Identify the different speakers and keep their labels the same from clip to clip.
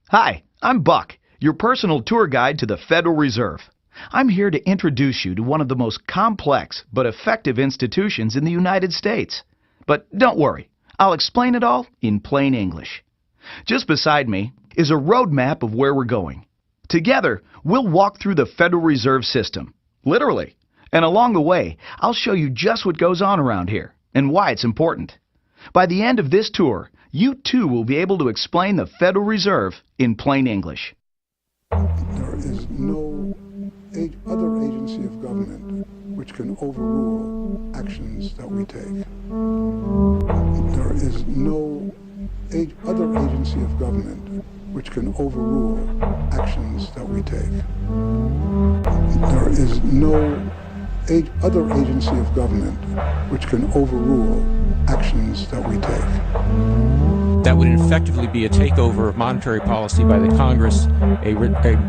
Speaker 1: Hi, I'm Buck, your personal tour guide to the Federal Reserve. I'm here to introduce you to one of the most complex but effective institutions in the United States. But don't worry, I'll explain it all in plain English. Just beside me is a roadmap of where we're going. Together, we'll walk through the Federal Reserve System, literally. And along the way, I'll show you just what goes on around here and why it's important. By the end of this tour, you too will be able to explain the Federal Reserve in plain English.
Speaker 2: There is no other agency of government which can overrule actions that we take. There is no other agency of government which can overrule actions that we take. There is no other agency of government which can overrule actions that we take.
Speaker 3: That would effectively be a takeover of monetary policy by the Congress, a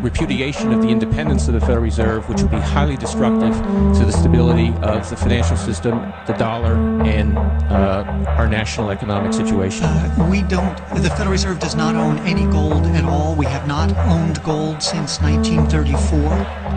Speaker 3: repudiation of the independence of the Federal Reserve, which would be highly destructive to the stability of the financial system, the dollar, and our national economic situation.
Speaker 4: The Federal Reserve does not own any gold at all. We have not owned gold since 1934.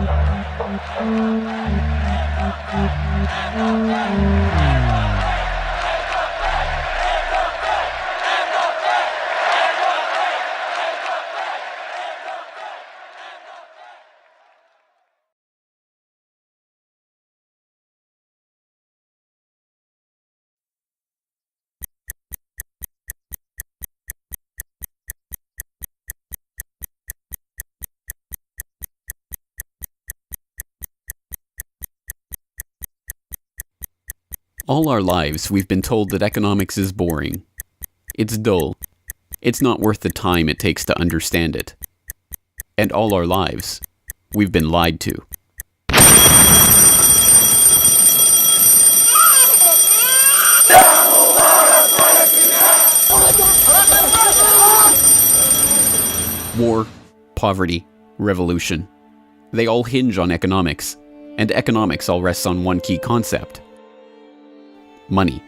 Speaker 5: All our lives, we've been told that economics is boring. It's dull. It's not worth the time it takes to understand it. And all our lives, we've been lied to. War, poverty, revolution. They all hinge on economics, and economics all rests on one key concept. Money.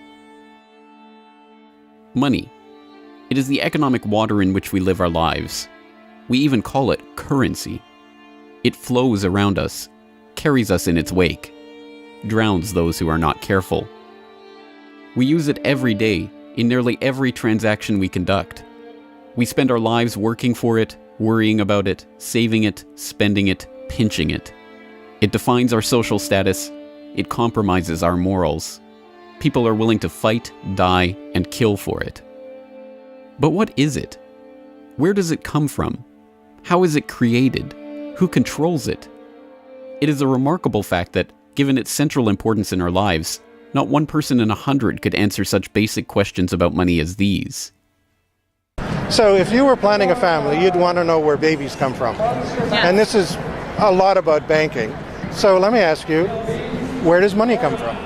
Speaker 5: Money. It is the economic water in which we live our lives. We even call it currency. It flows around us, carries us in its wake, drowns those who are not careful. We use it every day, in nearly every transaction we conduct. We spend our lives working for it, worrying about it, saving it, spending it, pinching it. It defines our social status. It compromises our morals. People are willing to fight, die, and kill for it. But what is it? Where does it come from? How is it created? Who controls it? It is a remarkable fact that, given its central importance in our lives, not one person in 100 could answer such basic questions about money as these.
Speaker 6: So if you were planning a family, you'd want to know where babies come from. Yeah. And this is a lot about banking. So let me ask you, where does money come from?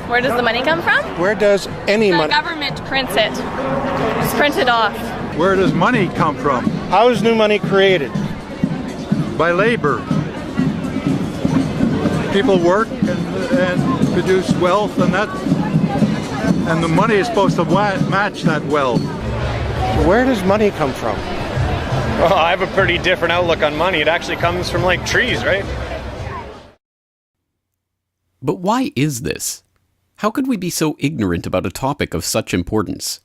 Speaker 7: Where does the money come from?
Speaker 6: Where does any money?
Speaker 7: The government prints it. Just print it off.
Speaker 8: Where does money come from?
Speaker 6: How is new money created?
Speaker 8: By labor. People work and produce wealth, and the money is supposed to match that wealth.
Speaker 6: Where does money come from?
Speaker 9: Well, I have a pretty different outlook on money. It actually comes from like trees, right?
Speaker 5: But why is this? How could we be so ignorant about a topic of such importance?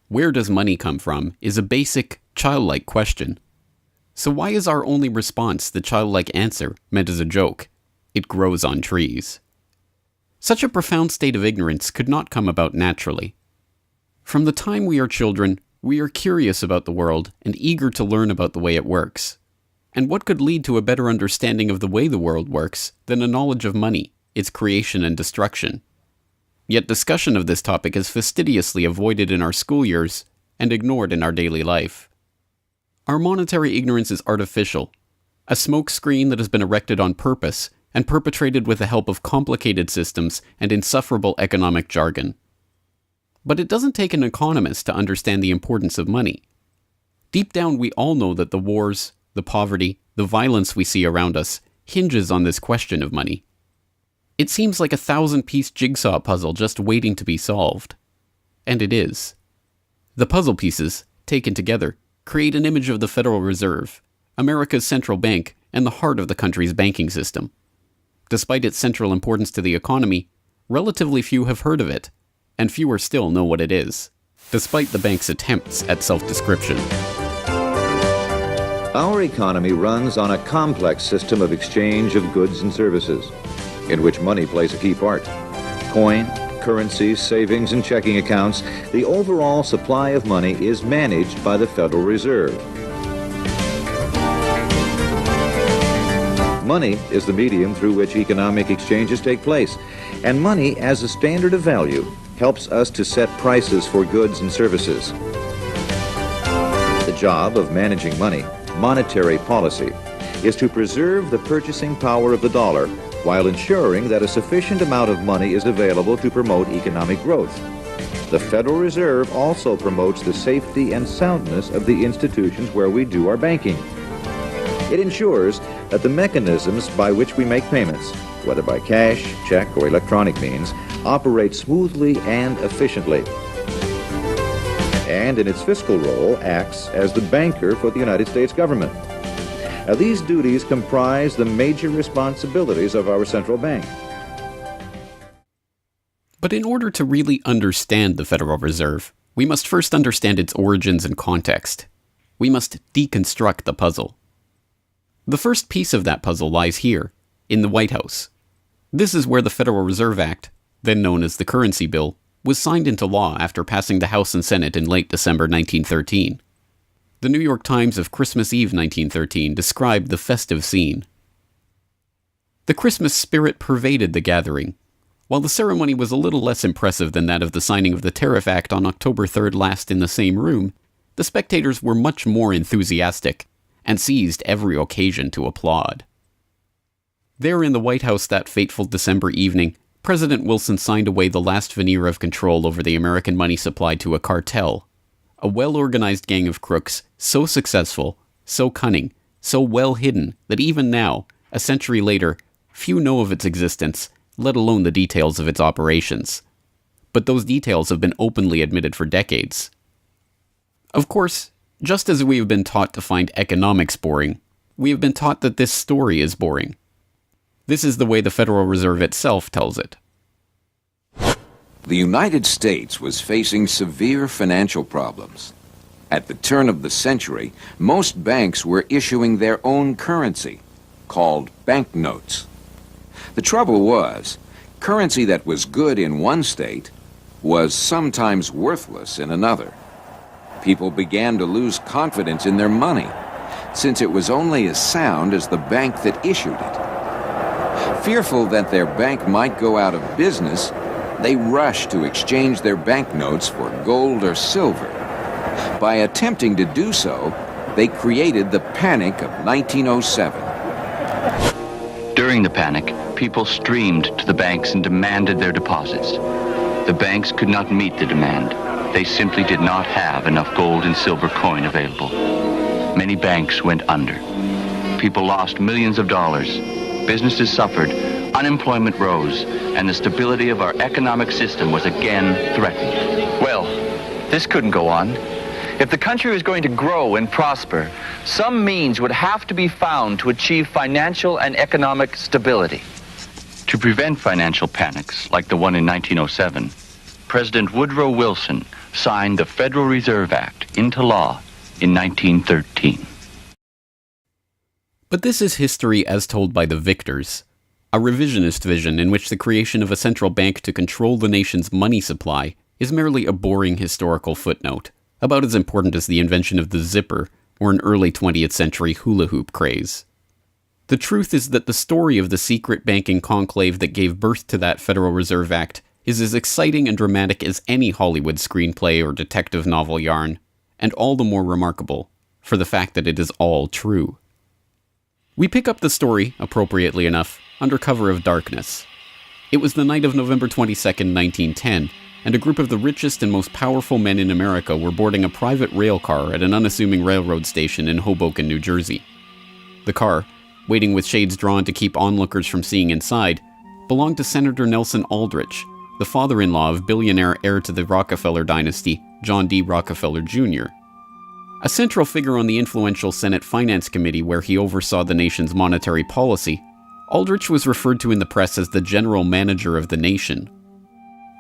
Speaker 5: Where does money come from is a basic, childlike question. So why is our only response the childlike answer meant as a joke? It grows on trees. Such a profound state of ignorance could not come about naturally. From the time we are children, we are curious about the world and eager to learn about the way it works. And what could lead to a better understanding of the way the world works than a knowledge of money, its creation and destruction? Yet discussion of this topic is fastidiously avoided in our school years and ignored in our daily life. Our monetary ignorance is artificial, a smoke screen that has been erected on purpose and perpetrated with the help of complicated systems and insufferable economic jargon. But it doesn't take an economist to understand the importance of money. Deep down, we all know that the wars, the poverty, the violence we see around us hinges on this question of money. It seems like a 1,000-piece jigsaw puzzle just waiting to be solved. And it is. The puzzle pieces, taken together, create an image of the Federal Reserve, America's central bank and the heart of the country's banking system. Despite its central importance to the economy, relatively few have heard of it, and fewer still know what it is, despite the bank's attempts at self-description.
Speaker 10: Our economy runs on a complex system of exchange of goods and services, in which money plays a key part. Coin, currencies, savings, and checking accounts, the overall supply of money is managed by the Federal Reserve. Money is the medium through which economic exchanges take place, and money as a standard of value helps us to set prices for goods and services. The job of managing money, monetary policy, is to preserve the purchasing power of the dollar while ensuring that a sufficient amount of money is available to promote economic growth. The Federal Reserve also promotes the safety and soundness of the institutions where we do our banking. It ensures that the mechanisms by which we make payments, whether by cash, check, or electronic means, operate smoothly and efficiently. And in its fiscal role, acts as the banker for the United States government. Now, these duties comprise the major responsibilities of our central bank.
Speaker 5: But in order to really understand the Federal Reserve, we must first understand its origins and context. We must deconstruct the puzzle. The first piece of that puzzle lies here, in the White House. This is where the Federal Reserve Act, then known as the Currency Bill, was signed into law after passing the House and Senate in late December 1913. The New York Times of Christmas Eve 1913 described the festive scene. The Christmas spirit pervaded the gathering. While the ceremony was a little less impressive than that of the signing of the Tariff Act on October 3rd last in the same room, the spectators were much more enthusiastic and seized every occasion to applaud. There in the White House that fateful December evening, President Wilson signed away the last veneer of control over the American money supply to a cartel, a well-organized gang of crooks so successful, so cunning, so well hidden that even now, a century later, few know of its existence, let alone the details of its operations. But those details have been openly admitted for decades. Of course, just as we have been taught to find economics boring, we have been taught that this story is boring. This is the way the Federal Reserve itself tells it.
Speaker 11: The United States was facing severe financial problems. At the turn of the century, most banks were issuing their own currency, called banknotes. The trouble was, currency that was good in one state was sometimes worthless in another. People began to lose confidence in their money, since it was only as sound as the bank that issued it. Fearful that their bank might go out of business, they rushed to exchange their banknotes for gold or silver. By attempting to do so, they created the Panic of 1907.
Speaker 12: During the panic, people streamed to the banks and demanded their deposits. The banks could not meet the demand. They simply did not have enough gold and silver coin available. Many banks went under. People lost millions of dollars. Businesses suffered, unemployment rose, and the stability of our economic system was again threatened.
Speaker 13: Well, this couldn't go on. If the country was going to grow and prosper, some means would have to be found to achieve financial and economic stability.
Speaker 12: To prevent financial panics like the one in 1907, President Woodrow Wilson signed the Federal Reserve Act into law in 1913.
Speaker 5: But this is history as told by the victors, a revisionist vision in which the creation of a central bank to control the nation's money supply is merely a boring historical footnote, about as important as the invention of the zipper or an early 20th century hula hoop craze. The truth is that the story of the secret banking conclave that gave birth to that Federal Reserve Act is as exciting and dramatic as any Hollywood screenplay or detective novel yarn, and all the more remarkable for the fact that it is all true. We pick up the story, appropriately enough, under cover of darkness. It was the night of November 22nd, 1910, and a group of the richest and most powerful men in America were boarding a private rail car at an unassuming railroad station in Hoboken, New Jersey. The car, waiting with shades drawn to keep onlookers from seeing inside, belonged to Senator Nelson Aldrich, the father-in-law of billionaire heir to the Rockefeller dynasty, John D. Rockefeller Jr. A central figure on the influential Senate Finance Committee where he oversaw the nation's monetary policy, Aldrich was referred to in the press as the general manager of the nation.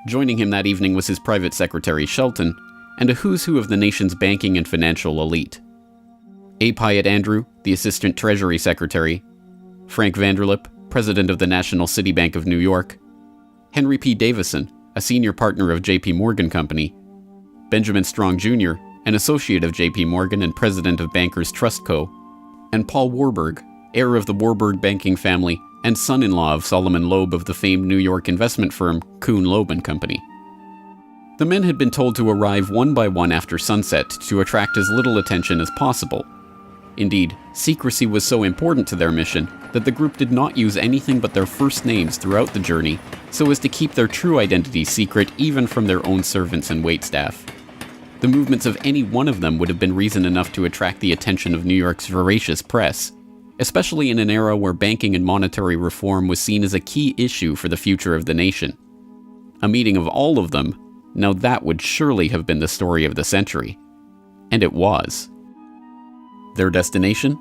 Speaker 5: Joining him that evening was his private secretary Shelton, and a who's who of the nation's banking and financial elite. A. Pyatt Andrew, the Assistant Treasury Secretary, Frank Vanderlip, President of the National City Bank of New York, Henry P. Davison, a senior partner of J.P. Morgan Company, Benjamin Strong Jr., an associate of J.P. Morgan and president of Bankers Trust Co., and Paul Warburg, heir of the Warburg banking family and son-in-law of Solomon Loeb of the famed New York investment firm Kuhn, Loeb and Company. The men had been told to arrive one by one after sunset to attract as little attention as possible. Indeed, secrecy was so important to their mission that the group did not use anything but their first names throughout the journey so as to keep their true identities secret even from their own servants and waitstaff. The movements of any one of them would have been reason enough to attract the attention of New York's voracious press, especially in an era where banking and monetary reform was seen as a key issue for the future of the nation. A meeting of all of them, now that would surely have been the story of the century. And it was. Their destination?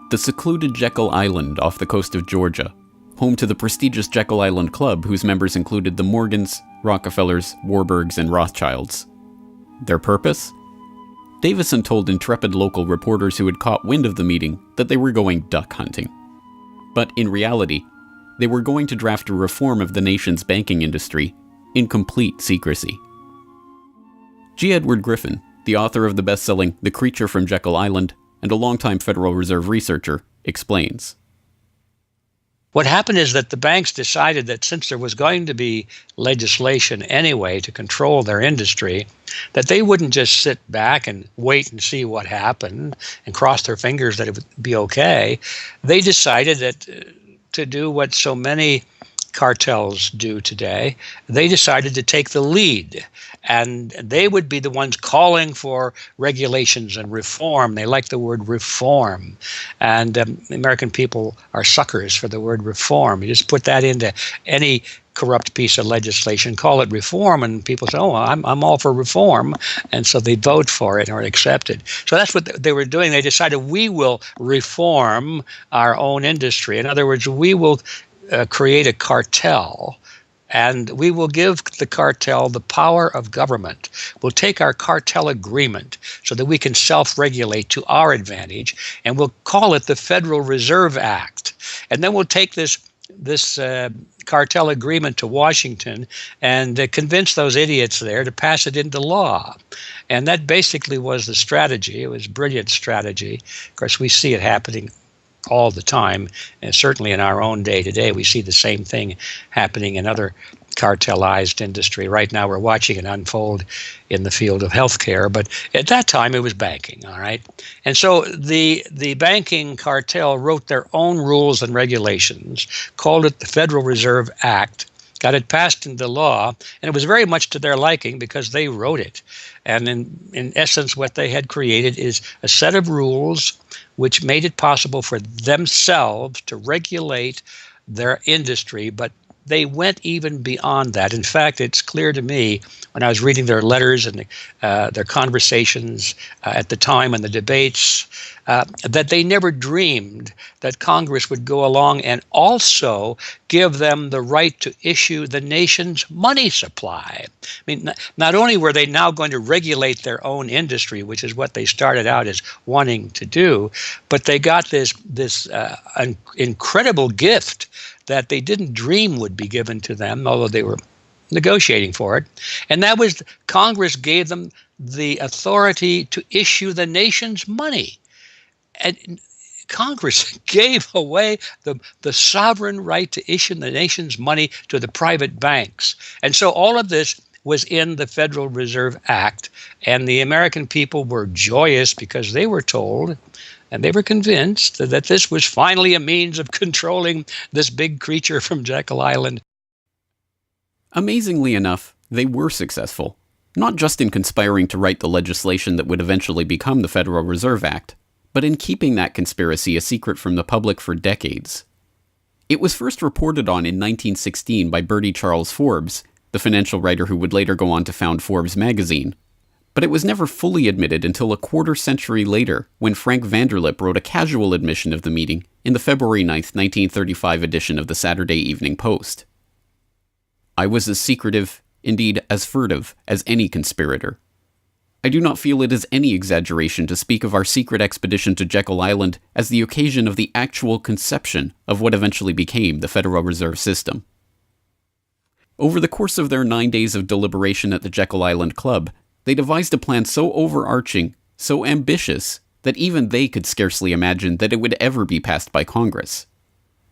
Speaker 5: The secluded Jekyll Island off the coast of Georgia, home to the prestigious Jekyll Island Club whose members included the Morgans, Rockefellers, Warburgs, and Rothschilds. Their purpose? Davison told intrepid local reporters who had caught wind of the meeting that they were going duck hunting. But in reality, they were going to draft a reform of the nation's banking industry in complete secrecy. G. Edward Griffin, the author of the best-selling The Creature from Jekyll Island and a longtime Federal Reserve researcher, explains.
Speaker 14: What happened is that the banks decided that since there was going to be legislation anyway to control their industry, that they wouldn't just sit back and wait and see what happened and cross their fingers that it would be okay. They decided that to do what so many cartels do today, they decided to take the lead, and they would be the ones calling for regulations and reform. They like the word reform, and American people are suckers for the word reform. You just put that into any corrupt piece of legislation, call it reform, and people say, oh, I'm all for reform, and so they vote for it or accept it. So that's what they were doing. They decided we will reform our own industry. In other words, we will create a cartel, and we will give the cartel the power of government. We'll take our cartel agreement so that we can self-regulate to our advantage, and we'll call it the Federal Reserve Act. And then we'll take this cartel agreement to Washington and convince those idiots there to pass it into law. And that basically was the strategy. It was a brilliant strategy. Of course, we see it happening all the time, and certainly in our own day today, we see the same thing happening in other cartelized industry. Right now, we're watching it unfold in the field of healthcare, but at that time, it was banking, all right? And so the banking cartel wrote their own rules and regulations, called it the Federal Reserve Act, got it passed into law, and it was very much to their liking because they wrote it. And in essence, what they had created is a set of rules which made it possible for themselves to regulate their industry, but they went even beyond that. In fact, it's clear to me when I was reading their letters and their conversations at the time and the debates that they never dreamed that Congress would go along and also give them the right to issue the nation's money supply. I mean, not only were they now going to regulate their own industry, which is what they started out as wanting to do, but they got this incredible gift that they didn't dream would be given to them, although they were negotiating for it. And that was Congress gave them the authority to issue the nation's money. And Congress gave away the sovereign right to issue the nation's money to the private banks. And so all of this was in the Federal Reserve Act, and the American people were joyous because they were told and they were convinced that this was finally a means of controlling this big creature from Jekyll Island.
Speaker 5: Amazingly enough, they were successful, not just in conspiring to write the legislation that would eventually become the Federal Reserve Act, but in keeping that conspiracy a secret from the public for decades. It was first reported on in 1916 by Bertie Charles Forbes, the financial writer who would later go on to found Forbes magazine. But it was never fully admitted until a quarter century later, when Frank Vanderlip wrote a casual admission of the meeting in the February 9, 1935 edition of the Saturday Evening Post. I was as secretive, indeed as furtive, as any conspirator. I do not feel it is any exaggeration to speak of our secret expedition to Jekyll Island as the occasion of the actual conception of what eventually became the Federal Reserve System. Over the course of their 9 days of deliberation at the Jekyll Island Club, they devised a plan so overarching, so ambitious, that even they could scarcely imagine that it would ever be passed by Congress.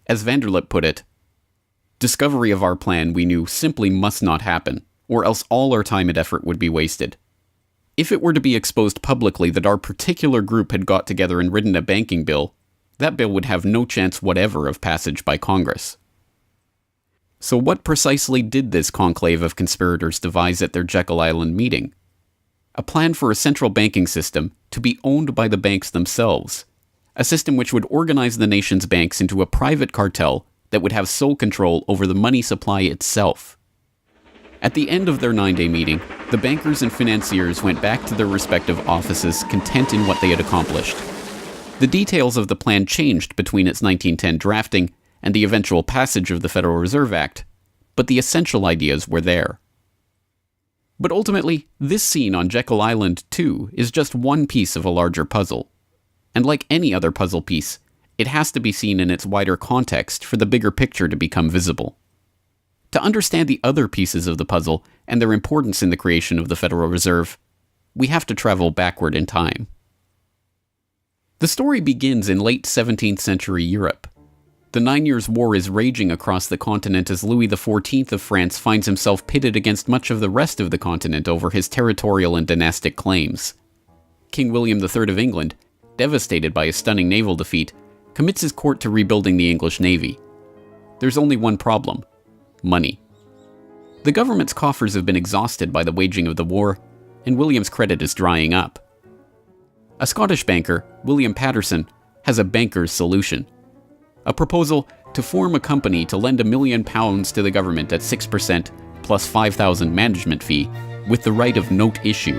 Speaker 5: As Vanderlip put it, discovery of our plan, we knew, simply must not happen, or else all our time and effort would be wasted. If it were to be exposed publicly that our particular group had got together and written a banking bill, that bill would have no chance whatever of passage by Congress. So what precisely did this conclave of conspirators devise at their Jekyll Island meeting? A plan for a central banking system to be owned by the banks themselves, a system which would organize the nation's banks into a private cartel that would have sole control over the money supply itself. At the end of their 9-day meeting, the bankers and financiers went back to their respective offices content in what they had accomplished. The details of the plan changed between its 1910 drafting and the eventual passage of the Federal Reserve Act, but the essential ideas were there. But ultimately, this scene on Jekyll Island, too, is just one piece of a larger puzzle. And like any other puzzle piece, it has to be seen in its wider context for the bigger picture to become visible. To understand the other pieces of the puzzle and their importance in the creation of the Federal Reserve, we have to travel backward in time. The story begins in late 17th century Europe. The 9 Years' War is raging across the continent as Louis XIV of France finds himself pitted against much of the rest of the continent over his territorial and dynastic claims. King William III of England, devastated by a stunning naval defeat, commits his court to rebuilding the English navy. There's only one problem: money. The government's coffers have been exhausted by the waging of the war, and William's credit is drying up. A Scottish banker, William Patterson, has a banker's solution. A proposal to form a company to lend £1 million to the government at 6% plus $5,000 management fee, with the right of note issue.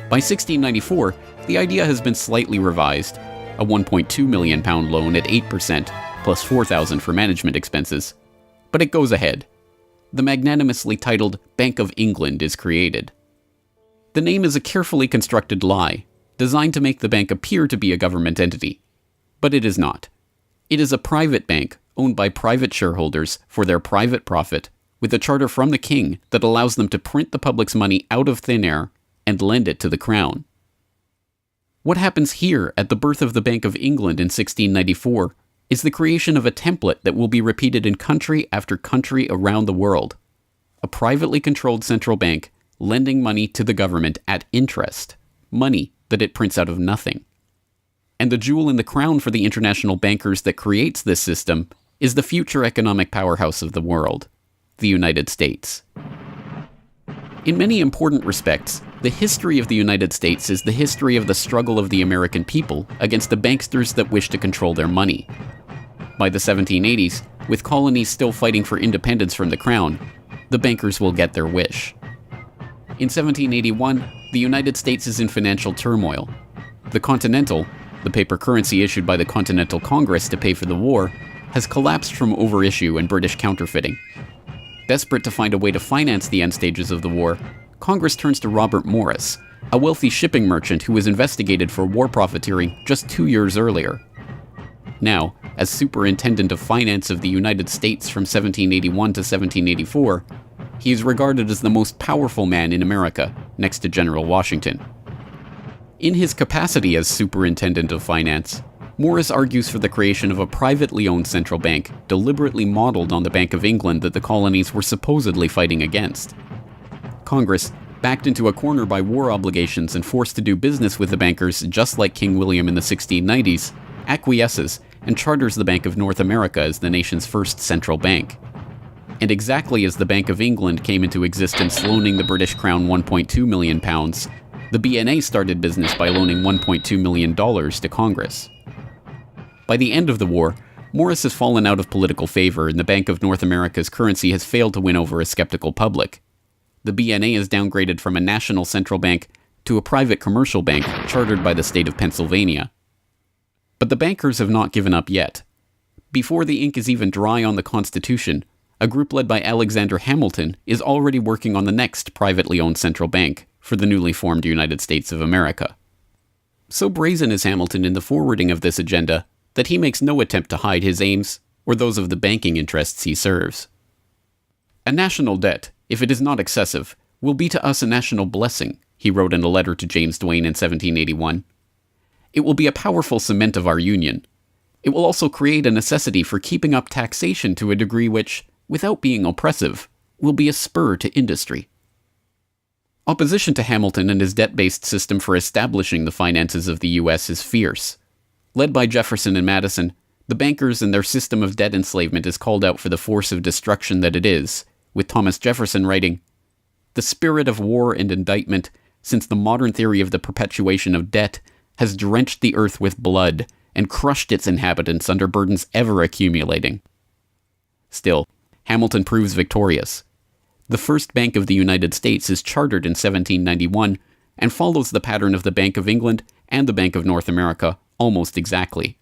Speaker 5: By 1694, the idea has been slightly revised, a £1.2 million loan at 8% plus $4,000 for management expenses, but it goes ahead. The magnanimously titled Bank of England is created. The name is a carefully constructed lie, designed to make the bank appear to be a government entity. But it is not. It is a private bank owned by private shareholders for their private profit, with a charter from the king that allows them to print the public's money out of thin air and lend it to the crown. What happens here at the birth of the Bank of England in 1694 is the creation of a template that will be repeated in country after country around the world. A privately controlled central bank lending money to the government at interest, money that it prints out of nothing. And the jewel in the crown for the international bankers that creates this system is the future economic powerhouse of the world, the United States. In many important respects, the history of the United States is the history of the struggle of the American people against the banksters that wish to control their money. By the 1780s, with colonies still fighting for independence from the crown, the bankers will get their wish. In 1781, the United States is in financial turmoil. The Continental, the paper currency issued by the Continental Congress to pay for the war, has collapsed from overissue and British counterfeiting. Desperate to find a way to finance the end stages of the war, Congress turns to Robert Morris, a wealthy shipping merchant who was investigated for war profiteering just 2 years earlier. Now, as Superintendent of Finance of the United States from 1781 to 1784, he is regarded as the most powerful man in America, next to General Washington. In his capacity as Superintendent of Finance, Morris argues for the creation of a privately owned central bank deliberately modeled on the Bank of England that the colonies were supposedly fighting against. Congress, backed into a corner by war obligations and forced to do business with the bankers just like King William in the 1690s, acquiesces and charters the Bank of North America as the nation's first central bank. And exactly as the Bank of England came into existence loaning the British Crown £1.2 million, the BNA started business by loaning $1.2 million to Congress. By the end of the war, Morris has fallen out of political favor and the Bank of North America's currency has failed to win over a skeptical public. the BNA is downgraded from a national central bank to a private commercial bank chartered by the state of Pennsylvania. But the bankers have not given up yet. Before the ink is even dry on the Constitution, a group led by Alexander Hamilton is already working on the next privately owned central bank for the newly formed United States of America. So brazen is Hamilton in the forwarding of this agenda that he makes no attempt to hide his aims or those of the banking interests he serves. A national debt, if it is not excessive, will be to us a national blessing, he wrote in a letter to James Duane in 1781. It will be a powerful cement of our union. It will also create a necessity for keeping up taxation to a degree which, without being oppressive, will be a spur to industry. Opposition to Hamilton and his debt-based system for establishing the finances of the U.S. is fierce. Led by Jefferson and Madison, the bankers and their system of debt enslavement is called out for the force of destruction that it is, with Thomas Jefferson writing, "The spirit of war and indictment, since the modern theory of the perpetuation of debt, has drenched the earth with blood and crushed its inhabitants under burdens ever accumulating." Still, Hamilton proves victorious. The first Bank of the United States is chartered in 1791 and follows the pattern of the Bank of England and the Bank of North America almost exactly.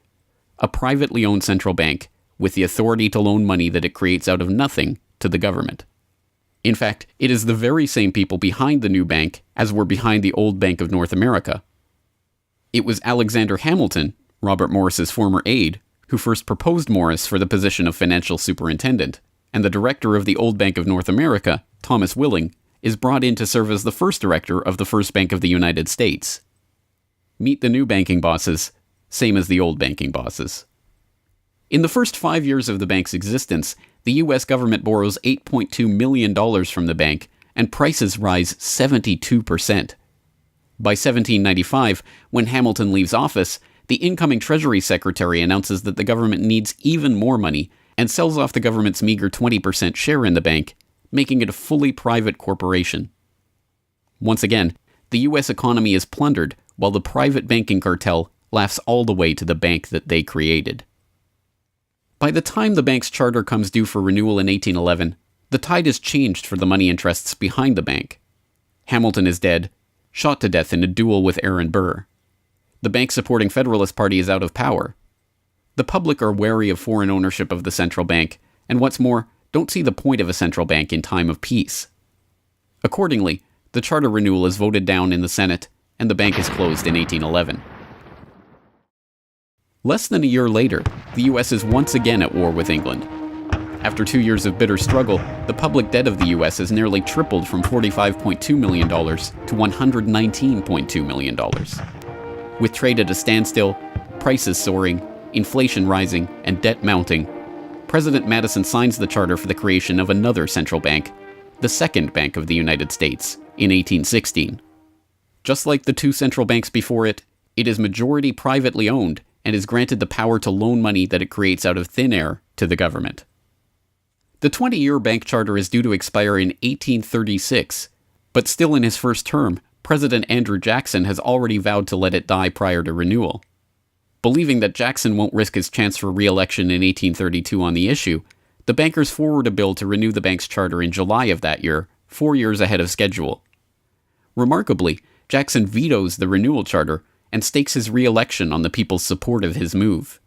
Speaker 5: A privately owned central bank with the authority to loan money that it creates out of nothing to the government. In fact, it is the very same people behind the new bank as were behind the old Bank of North America. It was Alexander Hamilton, Robert Morris's former aide, who first proposed Morris for the position of financial superintendent, and the director of the old Bank of North America, Thomas Willing, is brought in to serve as the first director of the First Bank of the United States. Meet the new banking bosses, same as the old banking bosses. In the first 5 years of the bank's existence, the U.S. government borrows $8.2 million from the bank, and prices rise 72%. By 1795, when Hamilton leaves office, the incoming Treasury Secretary announces that the government needs even more money and sells off the government's meager 20% share in the bank, making it a fully private corporation. Once again, the U.S. economy is plundered while the private banking cartel laughs all the way to the bank that they created. By the time the bank's charter comes due for renewal in 1811, the tide has changed for the money interests behind the bank. Hamilton is dead, shot to death in a duel with Aaron Burr. The bank-supporting Federalist Party is out of power. The public are wary of foreign ownership of the central bank, and what's more, don't see the point of a central bank in time of peace. Accordingly, the charter renewal is voted down in the Senate, and the bank is closed in 1811. Less than a year later, the U.S. is once again at war with England. After 2 years of bitter struggle, the public debt of the U.S. has nearly tripled from $45.2 million to $119.2 million. With trade at a standstill, prices soaring, inflation rising, and debt mounting, President Madison signs the charter for the creation of another central bank, the Second Bank of the United States, in 1816. Just like the two central banks before it, it is majority privately owned and is granted the power to loan money that it creates out of thin air to the government. The 20-year bank charter is due to expire in 1836, but still in his first term, President Andrew Jackson has already vowed to let it die prior to renewal. Believing that Jackson won't risk his chance for re-election in 1832 on the issue, the bankers forward a bill to renew the bank's charter in July of that year, 4 years ahead of schedule. Remarkably, Jackson vetoes the renewal charter and stakes his re-election on the people's support of his move.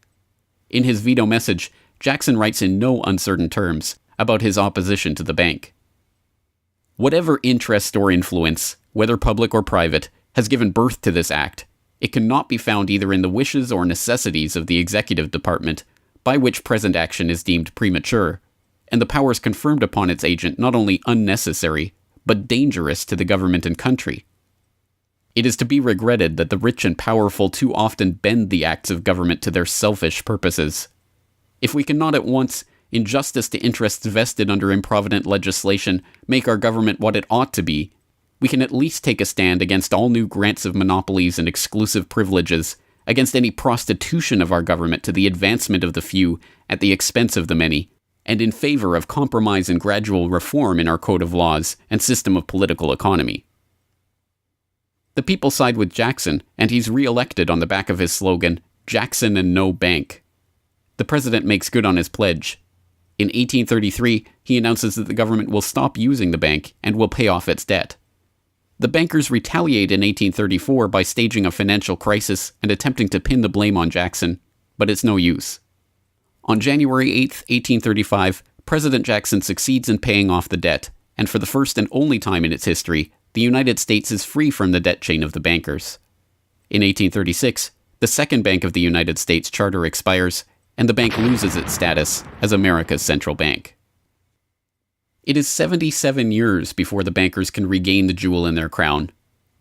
Speaker 5: In his veto message, Jackson writes in no uncertain terms about his opposition to the bank. Whatever interest or influence, whether public or private, has given birth to this act, it cannot be found either in the wishes or necessities of the executive department, by which present action is deemed premature, and the powers confirmed upon its agent not only unnecessary, but dangerous to the government and country. It is to be regretted that the rich and powerful too often bend the acts of government to their selfish purposes. If we cannot at once, in justice to interests vested under improvident legislation, make our government what it ought to be, we can at least take a stand against all new grants of monopolies and exclusive privileges, against any prostitution of our government to the advancement of the few at the expense of the many, and in favor of compromise and gradual reform in our code of laws and system of political economy. The people side with Jackson, and he's re-elected on the back of his slogan, "Jackson and no bank." The president makes good on his pledge. In 1833, he announces that the government will stop using the bank and will pay off its debt. The bankers retaliate in 1834 by staging a financial crisis and attempting to pin the blame on Jackson, but it's no use. On January 8, 1835, President Jackson succeeds in paying off the debt, and for the first and only time in its history, the United States is free from the debt chain of the bankers. In 1836, the Second Bank of the United States charter expires, and the bank loses its status as America's central bank. It is 77 years before the bankers can regain the jewel in their crown,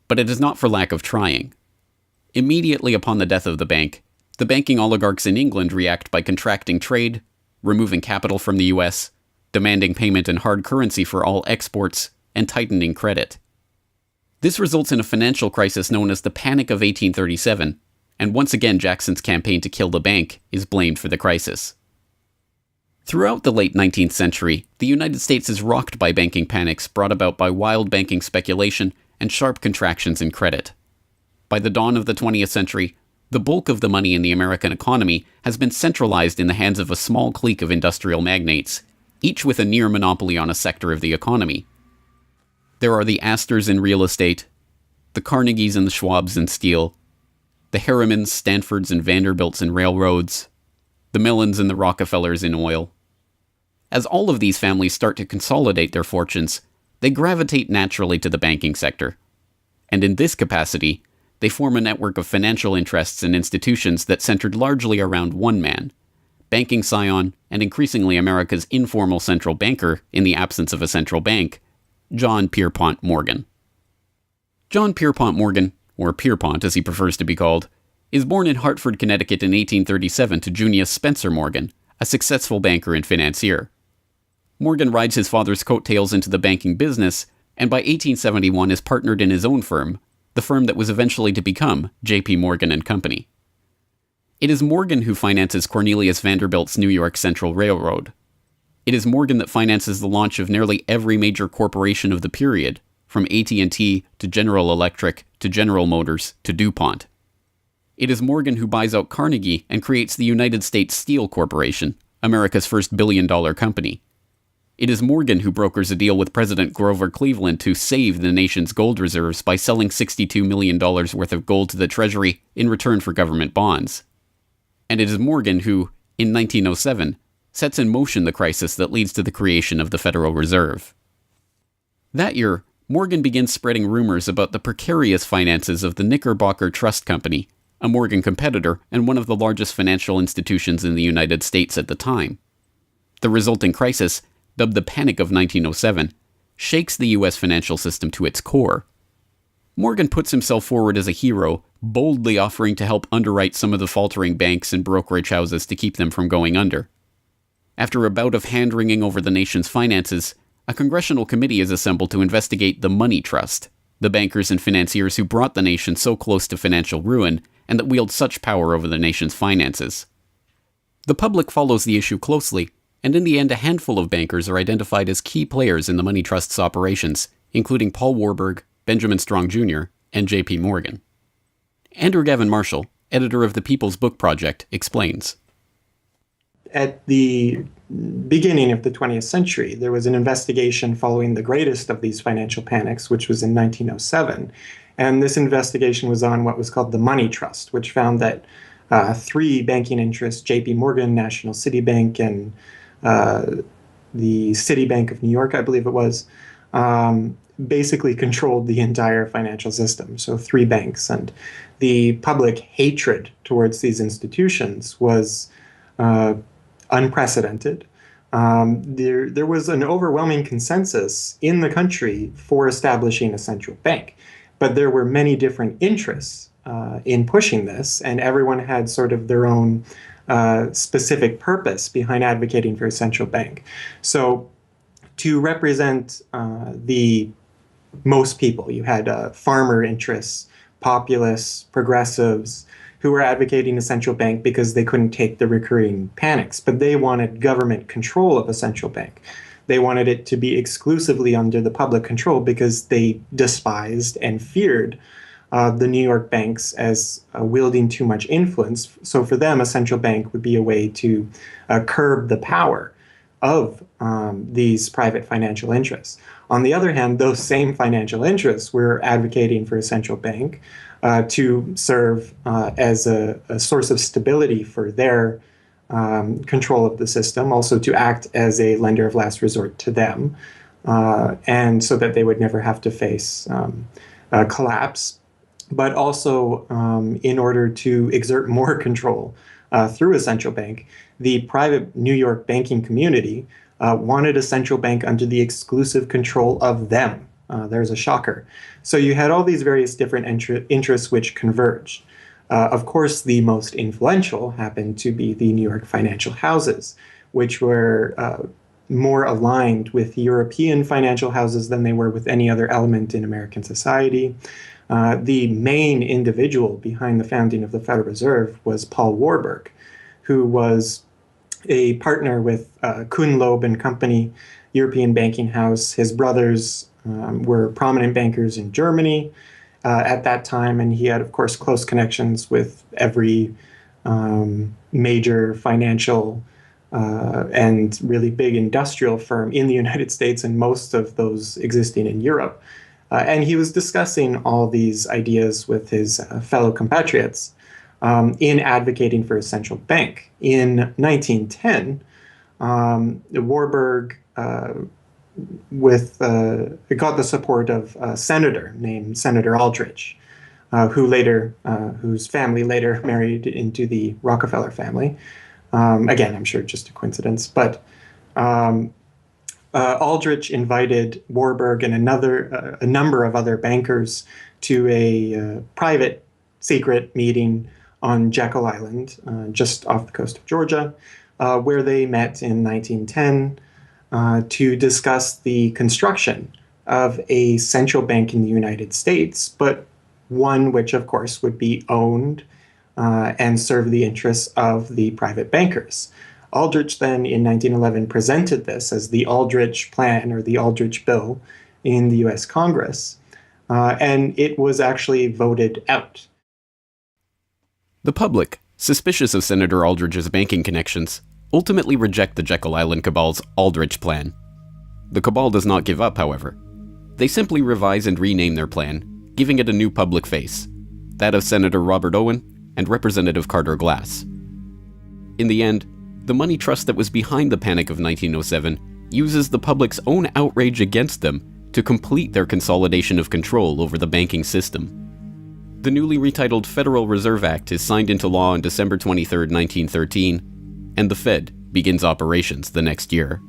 Speaker 5: but it is not for lack of trying. Immediately upon the death of the bank, the banking oligarchs in England react by contracting trade, removing capital from the US, demanding payment in hard currency for all exports, and tightening credit. This results in a financial crisis known as the Panic of 1837, and once again Jackson's campaign to kill the bank is blamed for the crisis. Throughout the late 19th century, the United States is rocked by banking panics brought about by wild banking speculation and sharp contractions in credit. By the dawn of the 20th century, the bulk of the money in the American economy has been centralized in the hands of a small clique of industrial magnates, each with a near monopoly on a sector of the economy. There are the Astors in real estate, the Carnegies and the Schwabs in steel, the Harrimans, Stanfords, and Vanderbilts in railroads, the Mellons and the Rockefellers in oil. As all of these families start to consolidate their fortunes, they gravitate naturally to the banking sector. And in this capacity, they form a network of financial interests and institutions that centered largely around one man, banking scion and increasingly America's informal central banker in the absence of a central bank, John Pierpont Morgan. John Pierpont Morgan, or Pierpont as he prefers to be called, is born in Hartford, Connecticut in 1837 to Junius Spencer Morgan, a successful banker and financier. Morgan rides his father's coattails into the banking business, and by 1871 is partnered in his own firm, the firm that was eventually to become J.P. Morgan and Company. It is Morgan who finances Cornelius Vanderbilt's New York Central Railroad. It is Morgan that finances the launch of nearly every major corporation of the period, from AT&T to General Electric to General Motors to DuPont. It is Morgan who buys out Carnegie and creates the United States Steel Corporation, America's first billion-dollar company. It is Morgan who brokers a deal with President Grover Cleveland to save the nation's gold reserves by selling $62 million worth of gold to the Treasury in return for government bonds. And it is Morgan who, in 1907, sets in motion the crisis that leads to the creation of the Federal Reserve. That year, Morgan begins spreading rumors about the precarious finances of the Knickerbocker Trust Company, a Morgan competitor and one of the largest financial institutions in the United States at the time. The resulting crisis, dubbed the Panic of 1907, shakes the U.S. financial system to its core. Morgan puts himself forward as a hero, boldly offering to help underwrite some of the faltering banks and brokerage houses to keep them from going under. After a bout of hand-wringing over the nation's finances, a congressional committee is assembled to investigate the Money Trust, the bankers and financiers who brought the nation so close to financial ruin and that wield such power over the nation's finances. The public follows the issue closely, and in the end a handful of bankers are identified as key players in the Money Trust's operations, including Paul Warburg, Benjamin Strong Jr., and J.P. Morgan. Andrew Gavin Marshall, editor of the People's Book Project, explains.
Speaker 15: At the beginning of the 20th century, there was an investigation following the greatest of these financial panics, which was in 1907. And this investigation was on what was called the Money Trust, which found that three banking interests, J.P. Morgan, National City Bank, and the Citibank of New York, I believe it was, basically controlled the entire financial system. So three banks. And the public hatred towards these institutions was unprecedented. There was an overwhelming consensus in the country for establishing a central bank. But there were many different interests in pushing this, and everyone had sort of their own specific purpose behind advocating for a central bank. So to represent the most people, you had farmer interests, populists, progressives, who were advocating a central bank because they couldn't take the recurring panics, but they wanted government control of a central bank. They wanted it to be exclusively under the public control because they despised and feared the New York banks as wielding too much influence. So for them, a central bank would be a way to curb the power of these private financial interests. On the other hand, those same financial interests were advocating for a central bank to serve as a source of stability for their control of the system, also to act as a lender of last resort to them, and so that they would never have to face collapse, but also in order to exert more control through a central bank. The private New York banking community wanted a central bank under the exclusive control of them. There's a shocker. So you had all these various different interests which converged. Of course, the most influential happened to be the New York financial houses, which were more aligned with European financial houses than they were with any other element in American society. The main individual behind the founding of the Federal Reserve was Paul Warburg, who was a partner with Kuhn, Loeb and Company, European banking house. His brothers were prominent bankers in Germany at that time, and he had, of course, close connections with every major financial and really big industrial firm in the United States, and most of those existing in Europe. And he was discussing all these ideas with his fellow compatriots in advocating for a central bank. In 1910, Warburg got the support of a senator named Senator Aldrich, whose family later married into the Rockefeller family. Again, I'm sure just a coincidence, but Aldrich invited Warburg and a number of other bankers to a private secret meeting on Jekyll Island, just off the coast of Georgia, where they met in 1910 to discuss the construction of a central bank in the United States, but one which, of course, would be owned and serve the interests of the private bankers. Aldrich then, in 1911, presented this as the Aldrich Plan or the Aldrich Bill in the U.S. Congress, and it was actually voted out.
Speaker 5: The public, suspicious of Senator Aldrich's banking connections, ultimately reject the Jekyll Island Cabal's Aldrich Plan. The Cabal does not give up, however. They simply revise and rename their plan, giving it a new public face, that of Senator Robert Owen and Representative Carter Glass. In the end, the money trust that was behind the Panic of 1907 uses the public's own outrage against them to complete their consolidation of control over the banking system. The newly retitled Federal Reserve Act is signed into law on December 23, 1913, and the Fed begins operations the next year.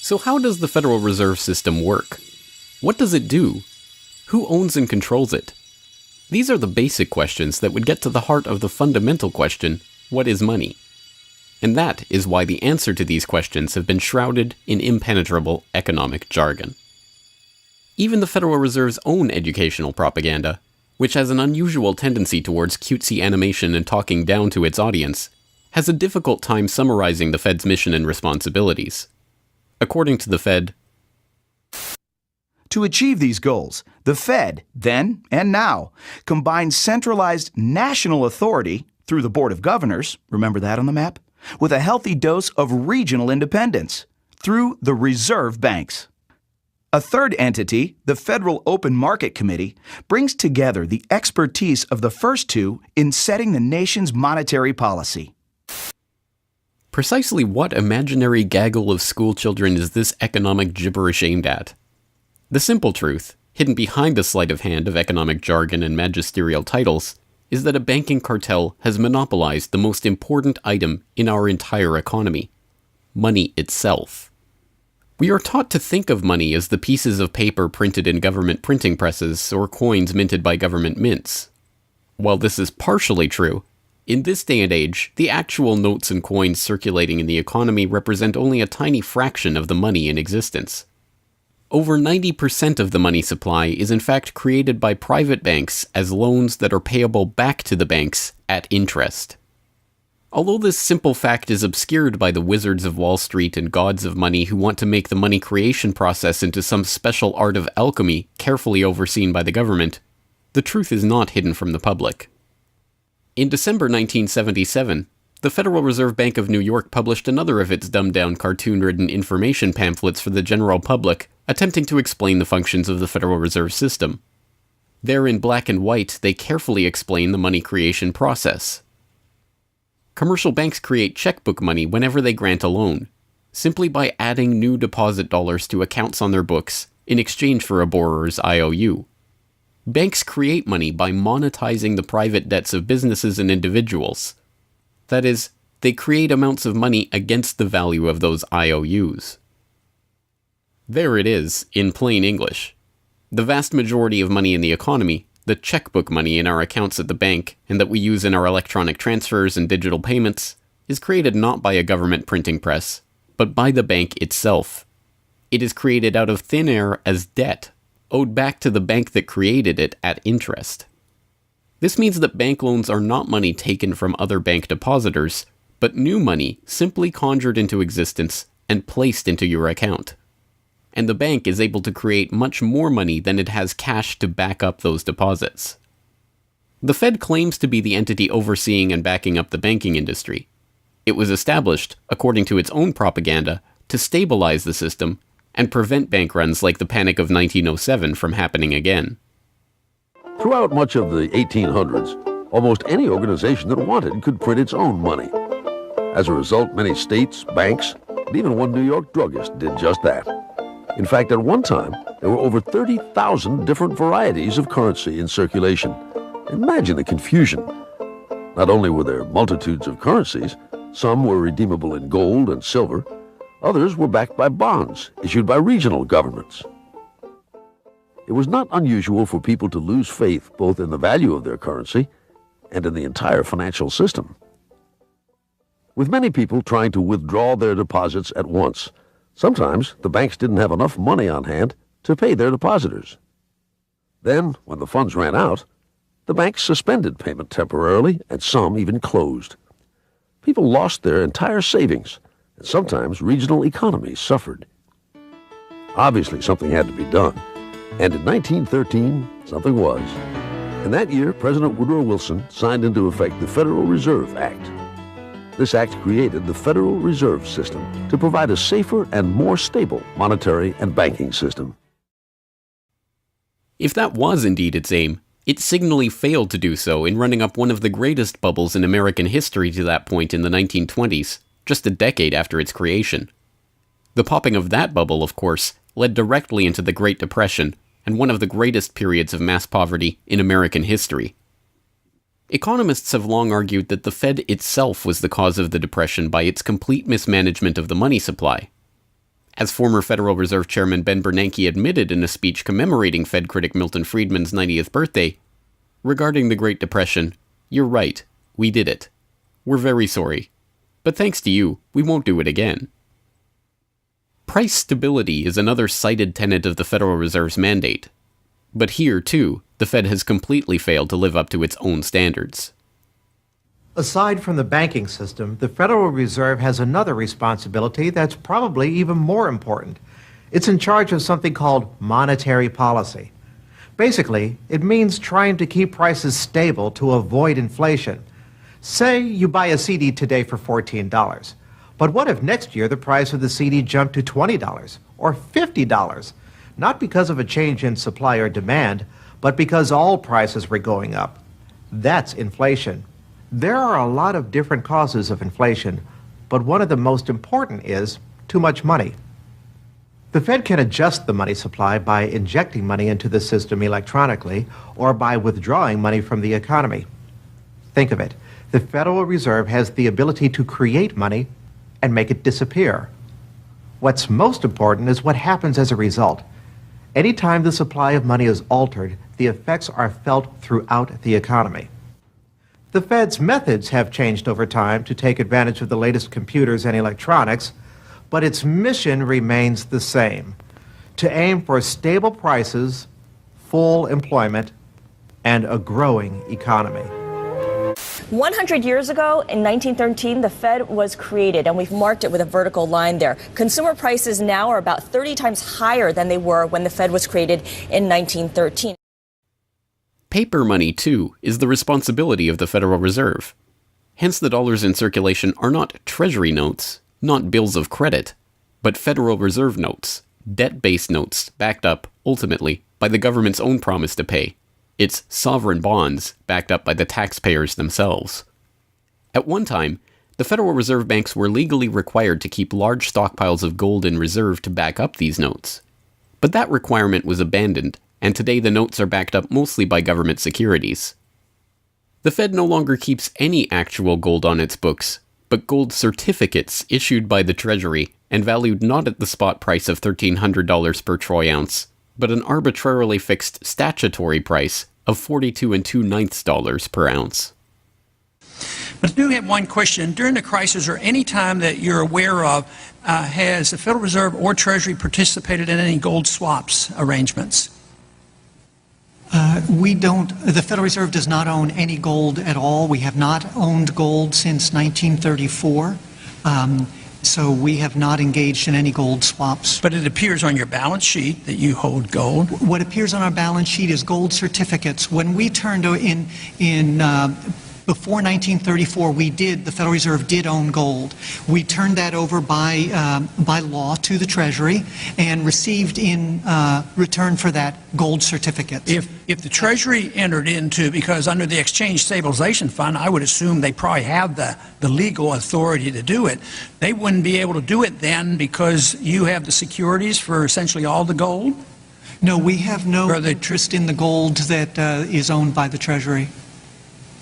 Speaker 5: So how does the Federal Reserve System work? What does it do? Who owns and controls it? These are the basic questions that would get to the heart of the fundamental question, what is money? And that is why the answer to these questions have been shrouded in impenetrable economic jargon. Even the Federal Reserve's own educational propaganda, which has an unusual tendency towards cutesy animation and talking down to its audience, has a difficult time summarizing the Fed's mission and responsibilities. According to the Fed,
Speaker 1: to achieve these goals, the Fed, then and now, combines centralized national authority through the Board of Governors, remember that on the map, with a healthy dose of regional independence through the reserve banks. A third entity, the Federal Open Market Committee, brings together the expertise of the first two in setting the nation's monetary policy.
Speaker 5: Precisely what imaginary gaggle of schoolchildren is this economic gibberish aimed at? The simple truth, hidden behind the sleight of hand of economic jargon and magisterial titles, is that a banking cartel has monopolized the most important item in our entire economy: money itself. We are taught to think of money as the pieces of paper printed in government printing presses or coins minted by government mints. While this is partially true, in this day and age, the actual notes and coins circulating in the economy represent only a tiny fraction of the money in existence. Over 90% of the money supply is in fact created by private banks as loans that are payable back to the banks at interest. Although this simple fact is obscured by the wizards of Wall Street and gods of money who want to make the money creation process into some special art of alchemy carefully overseen by the government, the truth is not hidden from the public. In December 1977, the Federal Reserve Bank of New York published another of its dumbed-down cartoon-ridden information pamphlets for the general public, attempting to explain the functions of the Federal Reserve System. There in black and white, they carefully explain the money creation process. Commercial banks create checkbook money whenever they grant a loan, simply by adding new deposit dollars to accounts on their books in exchange for a borrower's IOU. Banks create money by monetizing the private debts of businesses and individuals. That is, they create amounts of money against the value of those IOUs. There it is, in plain English. The vast majority of money in the economy, the checkbook money in our accounts at the bank and that we use in our electronic transfers and digital payments, is created not by a government printing press, but by the bank itself. It is created out of thin air as debt, owed back to the bank that created it at interest. This means that bank loans are not money taken from other bank depositors, but new money simply conjured into existence and placed into your account. And the bank is able to create much more money than it has cash to back up those deposits. The Fed claims to be the entity overseeing and backing up the banking industry. It was established, according to its own propaganda, to stabilize the system and prevent bank runs like the Panic of 1907 from happening again.
Speaker 16: Throughout much of the 1800s, almost any organization that wanted could print its own money. As a result, many states, banks, and even one New York druggist did just that. In fact, at one time, there were over 30,000 different varieties of currency in circulation. Imagine the confusion. Not only were there multitudes of currencies, some were redeemable in gold and silver, others were backed by bonds issued by regional governments. It was not unusual for people to lose faith both in the value of their currency and in the entire financial system. With many people trying to withdraw their deposits at once, sometimes the banks didn't have enough money on hand to pay their depositors. Then, when the funds ran out, the banks suspended payment temporarily, and some even closed. People lost their entire savings, and sometimes regional economies suffered. Obviously, something had to be done, and in 1913, something was. In that year, President Woodrow Wilson signed into effect the Federal Reserve Act. This act created the Federal Reserve System to provide a safer and more stable monetary and banking system.
Speaker 5: If that was indeed its aim, it signally failed to do so in running up one of the greatest bubbles in American history to that point in the 1920s, just a decade after its creation. The popping of that bubble, of course, led directly into the Great Depression and one of the greatest periods of mass poverty in American history. Economists have long argued that the Fed itself was the cause of the Depression by its complete mismanagement of the money supply. As former Federal Reserve Chairman Ben Bernanke admitted in a speech commemorating Fed critic Milton Friedman's 90th birthday, regarding the Great Depression, "You're right, we did it. We're very sorry. But thanks to you, we won't do it again." Price stability is another cited tenet of the Federal Reserve's mandate. But here, too, the Fed has completely failed to live up to its own standards.
Speaker 17: Aside from the banking system, the Federal Reserve has another responsibility that's probably even more important. It's in charge of something called monetary policy. Basically, it means trying to keep prices stable to avoid inflation. Say you buy a CD today for $14, but what if next year the price of the CD jumped to $20 or $50? Not because of a change in supply or demand, but because all prices were going up. That's inflation. There are a lot of different causes of inflation, but one of the most important is too much money. The Fed can adjust the money supply by injecting money into the system electronically or by withdrawing money from the economy. Think of it. The Federal Reserve has the ability to create money and make it disappear. What's most important is what happens as a result. Anytime the supply of money is altered, the effects are felt throughout the economy. The Fed's methods have changed over time to take advantage of the latest computers and electronics, but its mission remains the same: to aim for stable prices, full employment, and a growing economy.
Speaker 18: 100 years ago, in 1913, the Fed was created, and we've marked it with a vertical line there. Consumer prices now are about 30 times higher than they were when the Fed was created in 1913.
Speaker 5: Paper money, too, is the responsibility of the Federal Reserve. Hence, the dollars in circulation are not Treasury notes, not bills of credit, but Federal Reserve notes, debt-based notes backed up, ultimately, by the government's own promise to pay. It's sovereign bonds backed up by the taxpayers themselves. At one time, the Federal Reserve banks were legally required to keep large stockpiles of gold in reserve to back up these notes. But that requirement was abandoned, and today the notes are backed up mostly by government securities. The Fed no longer keeps any actual gold on its books, but gold certificates issued by the Treasury and valued not at the spot price of $1,300 per troy ounce, but an arbitrarily fixed statutory price of $42 2/9 per ounce.
Speaker 19: But I do have one question. During the crisis or any time that you're aware of, has the Federal Reserve or Treasury participated in any gold swaps arrangements?
Speaker 4: We don't. The Federal Reserve does not own any gold at all. We have not owned gold since 1934. So we have not engaged in any gold swaps.
Speaker 19: But it appears on your balance sheet that you hold gold.
Speaker 4: What appears on our balance sheet is gold certificates. When we turned before 1934, the Federal Reserve did own gold. We turned that over by law to the Treasury and received in return for that gold certificates.
Speaker 19: If the Treasury entered into, because under the Exchange Stabilization Fund, I would assume they probably have the legal authority to do it. They wouldn't be able to do it then because you have the securities for essentially all the gold?
Speaker 4: No, we have no interest in the gold that is owned by the Treasury.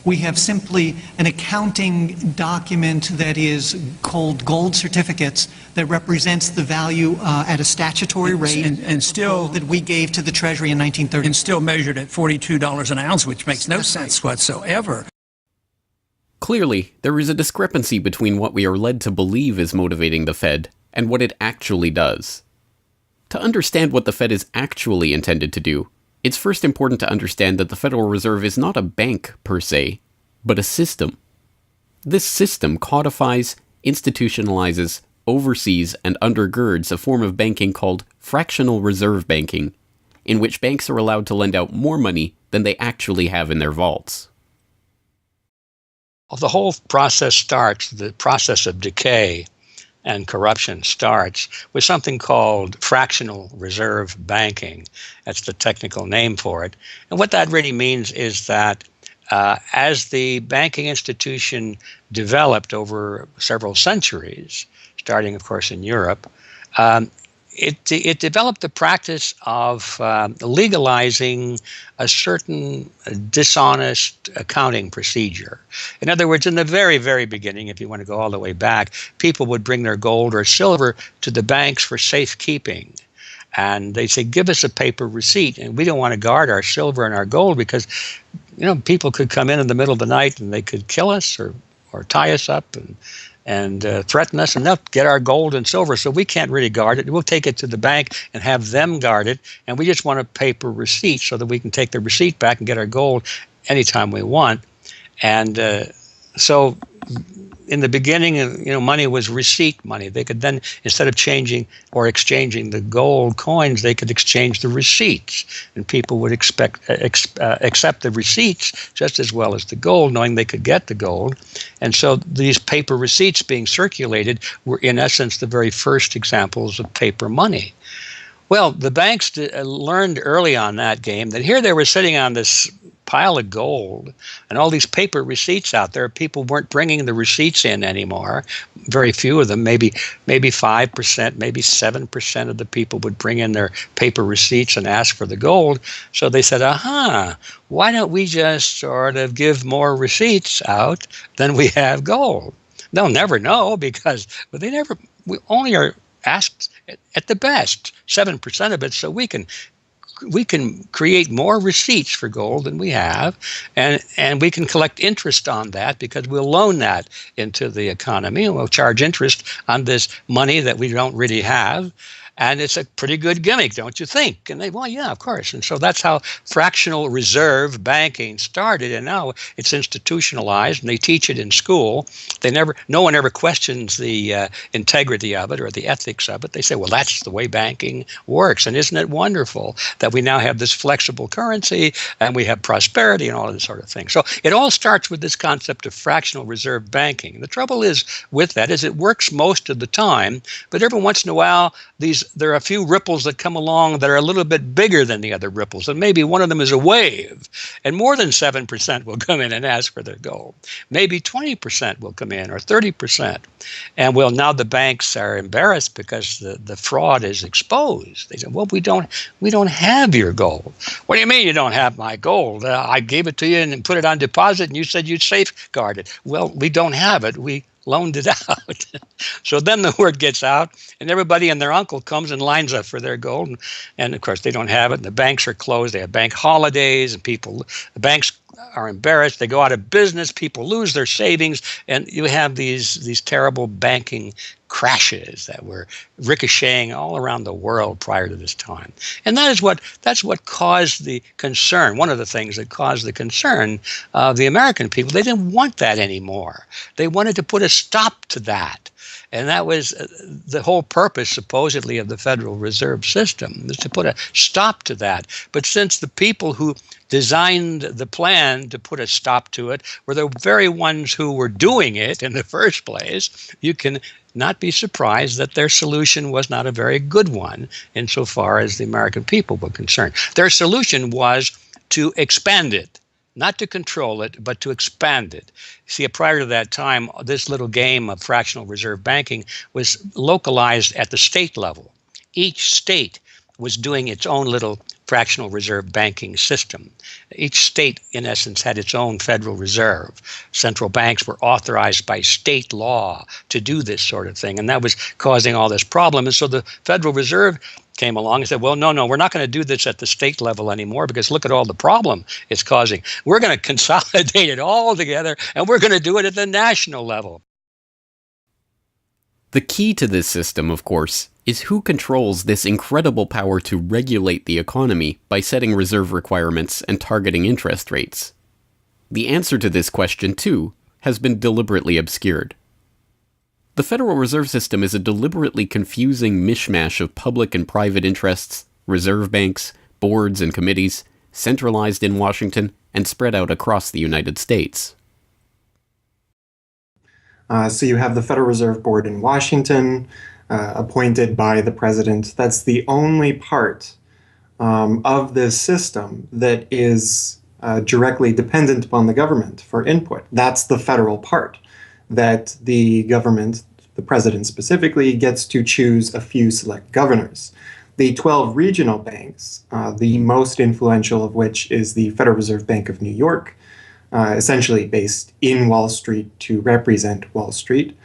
Speaker 4: We have simply an accounting document that is called gold certificates that represents the value at a statutory rate
Speaker 19: and still
Speaker 4: that we gave to the Treasury in 1930.
Speaker 19: And still measured at $42 an ounce, which makes no sense whatsoever.
Speaker 5: Clearly, there is a discrepancy between what we are led to believe is motivating the Fed and what it actually does. To understand what the Fed is actually intended to do, it's first important to understand that the Federal Reserve is not a bank per se, but a system. This system codifies, institutionalizes, oversees, and undergirds a form of banking called fractional reserve banking, in which banks are allowed to lend out more money than they actually have in their vaults.
Speaker 14: Well, the whole process starts, the process of decay and corruption starts with something called fractional reserve banking. That's the technical name for it. And what that really means is that as the banking institution developed over several centuries, starting, of course, in Europe, it developed the practice of legalizing a certain dishonest accounting procedure. In other words, in the very, very beginning, if you want to go all the way back, people would bring their gold or silver to the banks for safekeeping. And they say, give us a paper receipt. And we don't want to guard our silver and our gold because, people could come in the middle of the night and they could kill us or tie us up and threaten us, and they'll get our gold and silver, so we can't really guard it. We'll take it to the bank and have them guard it, and we just want a paper receipt so that we can take the receipt back and get our gold anytime we want. And so in the beginning, money was receipt money. They could then, instead of changing or exchanging the gold coins, they could exchange the receipts, and people would accept the receipts just as well as the gold, knowing they could get the gold. And so these paper receipts being circulated were, in essence, the very first examples of paper money. Well, the banks learned early on that game that here they were sitting on this pile of gold and all these paper receipts out there. People weren't bringing the receipts in anymore. Very few of them, maybe 5%, maybe 7% of the people would bring in their paper receipts and ask for the gold. So they said, why don't we just sort of give more receipts out than we have gold? They'll never know because we only are asked at the best 7% of it, so we can create more receipts for gold than we have, and we can collect interest on that because we'll loan that into the economy and we'll charge interest on this money that we don't really have. And it's a pretty good gimmick, don't you think? And they, well, yeah, of course. And so that's how fractional reserve banking started. And now it's institutionalized, and they teach it in school. No one ever questions the integrity of it or the ethics of it. They say, well, that's the way banking works. And isn't it wonderful that we now have this flexible currency and we have prosperity and all of this sort of thing? So it all starts with this concept of fractional reserve banking. And the trouble is with that is it works most of the time, but every once in a while, there are a few ripples that come along that are a little bit bigger than the other ripples, and maybe one of them is a wave, and more than 7% will come in and ask for their gold. Maybe 20% will come in, or 30%. And well, now the banks are embarrassed because the fraud is exposed. They say, well, we don't have your gold. What do you mean you don't have my gold? I gave it to you and put it on deposit, and you said you'd safeguard it. Well, we don't have it. We loaned it out. So then the word gets out, and everybody and their uncle comes and lines up for their gold. And of course, they don't have it, and the banks are closed. They have bank holidays, and the banks are embarrassed. They go out of business. People lose their savings, and you have these terrible banking crashes that were ricocheting all around the world prior to this time. And that's what caused the concern. One of the things that caused the concern of the American people, they didn't want that anymore. They wanted to put a stop to that. And that was the whole purpose, supposedly, of the Federal Reserve System, was to put a stop to that. But since the people who designed the plan to put a stop to it were the very ones who were doing it in the first place, you can not be surprised that their solution was not a very good one insofar as the American people were concerned. Their solution was to expand it, not to control it, but to expand it. See, prior to that time, this little game of fractional reserve banking was localized at the state level. Each state was doing its own little fractional reserve banking system. Each state, in essence, had its own Federal Reserve. Central banks were authorized by state law to do this sort of thing, and that was causing all this problem. And so the Federal Reserve came along and said, well, no, we're not going to do this at the state level anymore because look at all the problem it's causing. We're going to consolidate it all together, and we're going to do it at the national level.
Speaker 5: The key to this system, of course, is who controls this incredible power to regulate the economy by setting reserve requirements and targeting interest rates. The answer to this question, too, has been deliberately obscured. The Federal Reserve System is a deliberately confusing mishmash of public and private interests, reserve banks, boards and committees, centralized in Washington and spread out across the United States.
Speaker 15: So you have the Federal Reserve Board in Washington, appointed by the president. That's the only part of this system that is directly dependent upon the government for input. That's the federal part, that the government, the president specifically, gets to choose a few select governors. The 12 regional banks, the most influential of which is the Federal Reserve Bank of New York, essentially based in Wall Street to represent Wall Street,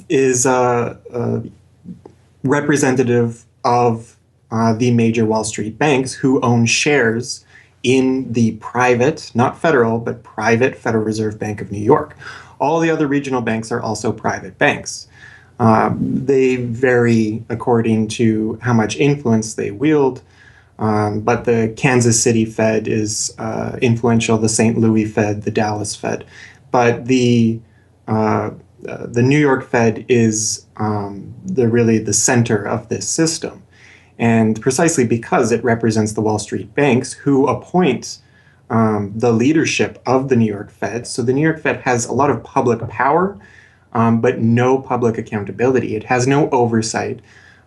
Speaker 15: is representative of the major Wall Street banks who own shares in the private, not federal, but private Federal Reserve Bank of New York. All the other regional banks are also private banks. They vary according to how much influence they wield, but the Kansas City Fed is influential, the St. Louis Fed, the Dallas Fed. But the New York Fed is really the center of this system. And precisely because it represents the Wall Street banks who appoint the leadership of the New York Fed. So the New York Fed has a lot of public power, but no public accountability. It has no oversight.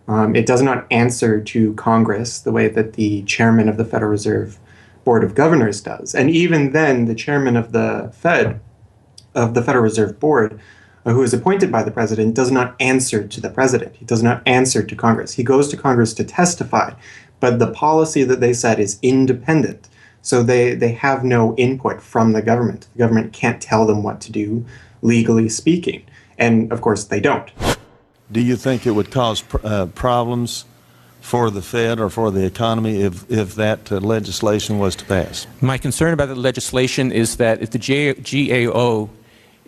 Speaker 15: It does not answer to Congress the way that the chairman of the Federal Reserve Board of Governors does. And even then, the chairman of the Federal Reserve Board, who is appointed by the president, does not answer to the president. He does not answer to Congress. He goes to Congress to testify, but the policy that they set is independent. So they have no input from the government. The government can't tell them what to do, legally speaking. And of course, they don't.
Speaker 20: Do you think it would cause problems for the Fed or for the economy if that legislation was to pass?
Speaker 3: My concern about the legislation is that if the GAO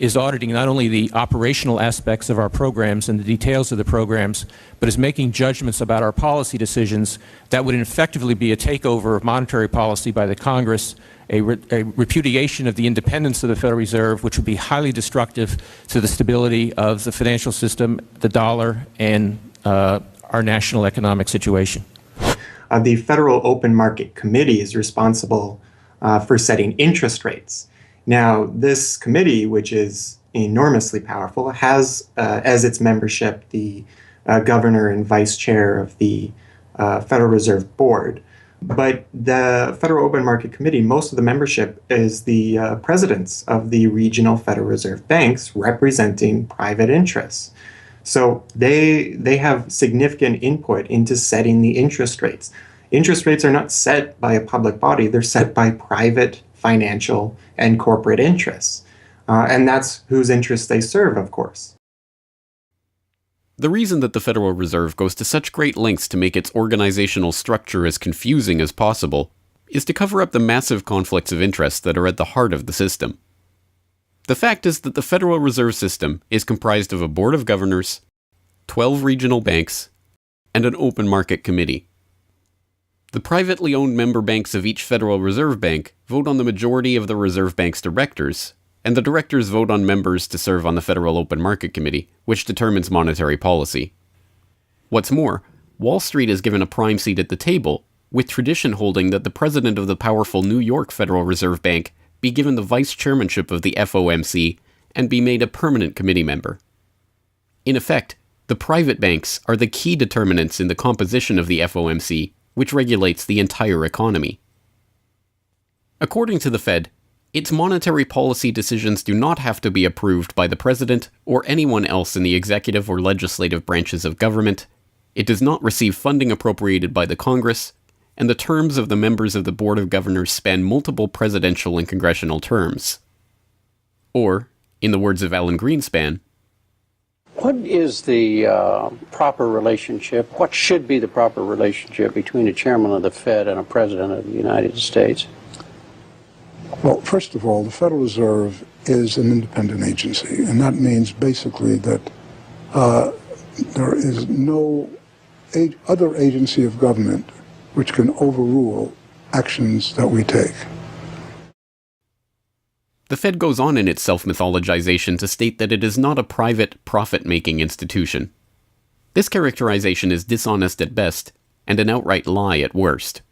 Speaker 3: is auditing not only the operational aspects of our programs and the details of the programs, but is making judgments about our policy decisions that would effectively be a takeover of monetary policy by the Congress, a repudiation of the independence of the Federal Reserve, which would be highly destructive to the stability of the financial system, the dollar, and our national economic situation.
Speaker 15: The Federal Open Market Committee is responsible for setting interest rates. Now, this committee, which is enormously powerful, has as its membership the governor and vice chair of the Federal Reserve Board. But the Federal Open Market Committee, most of the membership is the presidents of the regional Federal Reserve banks representing private interests. So they have significant input into setting the interest rates. Interest rates are not set by a public body, they're set by private financial and corporate interests. And that's whose interests they serve, of course.
Speaker 5: The reason that the Federal Reserve goes to such great lengths to make its organizational structure as confusing as possible is to cover up the massive conflicts of interest that are at the heart of the system. The fact is that the Federal Reserve System is comprised of a board of governors, 12 regional banks, and an open market committee. The privately owned member banks of each Federal Reserve Bank vote on the majority of the Reserve Bank's directors, and the directors vote on members to serve on the Federal Open Market Committee, which determines monetary policy. What's more, Wall Street is given a prime seat at the table, with tradition holding that the president of the powerful New York Federal Reserve Bank be given the vice chairmanship of the FOMC and be made a permanent committee member. In effect, the private banks are the key determinants in the composition of the FOMC, which regulates the entire economy. According to the Fed, its monetary policy decisions do not have to be approved by the president or anyone else in the executive or legislative branches of government. It does not receive funding appropriated by the Congress, and the terms of the members of the Board of Governors span multiple presidential and congressional terms. Or, in the words of Alan Greenspan,
Speaker 21: what is the proper relationship, what should be the proper relationship between a chairman of the Fed and a president of the United States?
Speaker 2: Well, first of all, the Federal Reserve is an independent agency, and that means basically that there is no other agency of government which can overrule actions that we take.
Speaker 5: The Fed goes on in its self-mythologization to state that it is not a private, profit-making institution. This characterization is dishonest at best, and an outright lie at worst.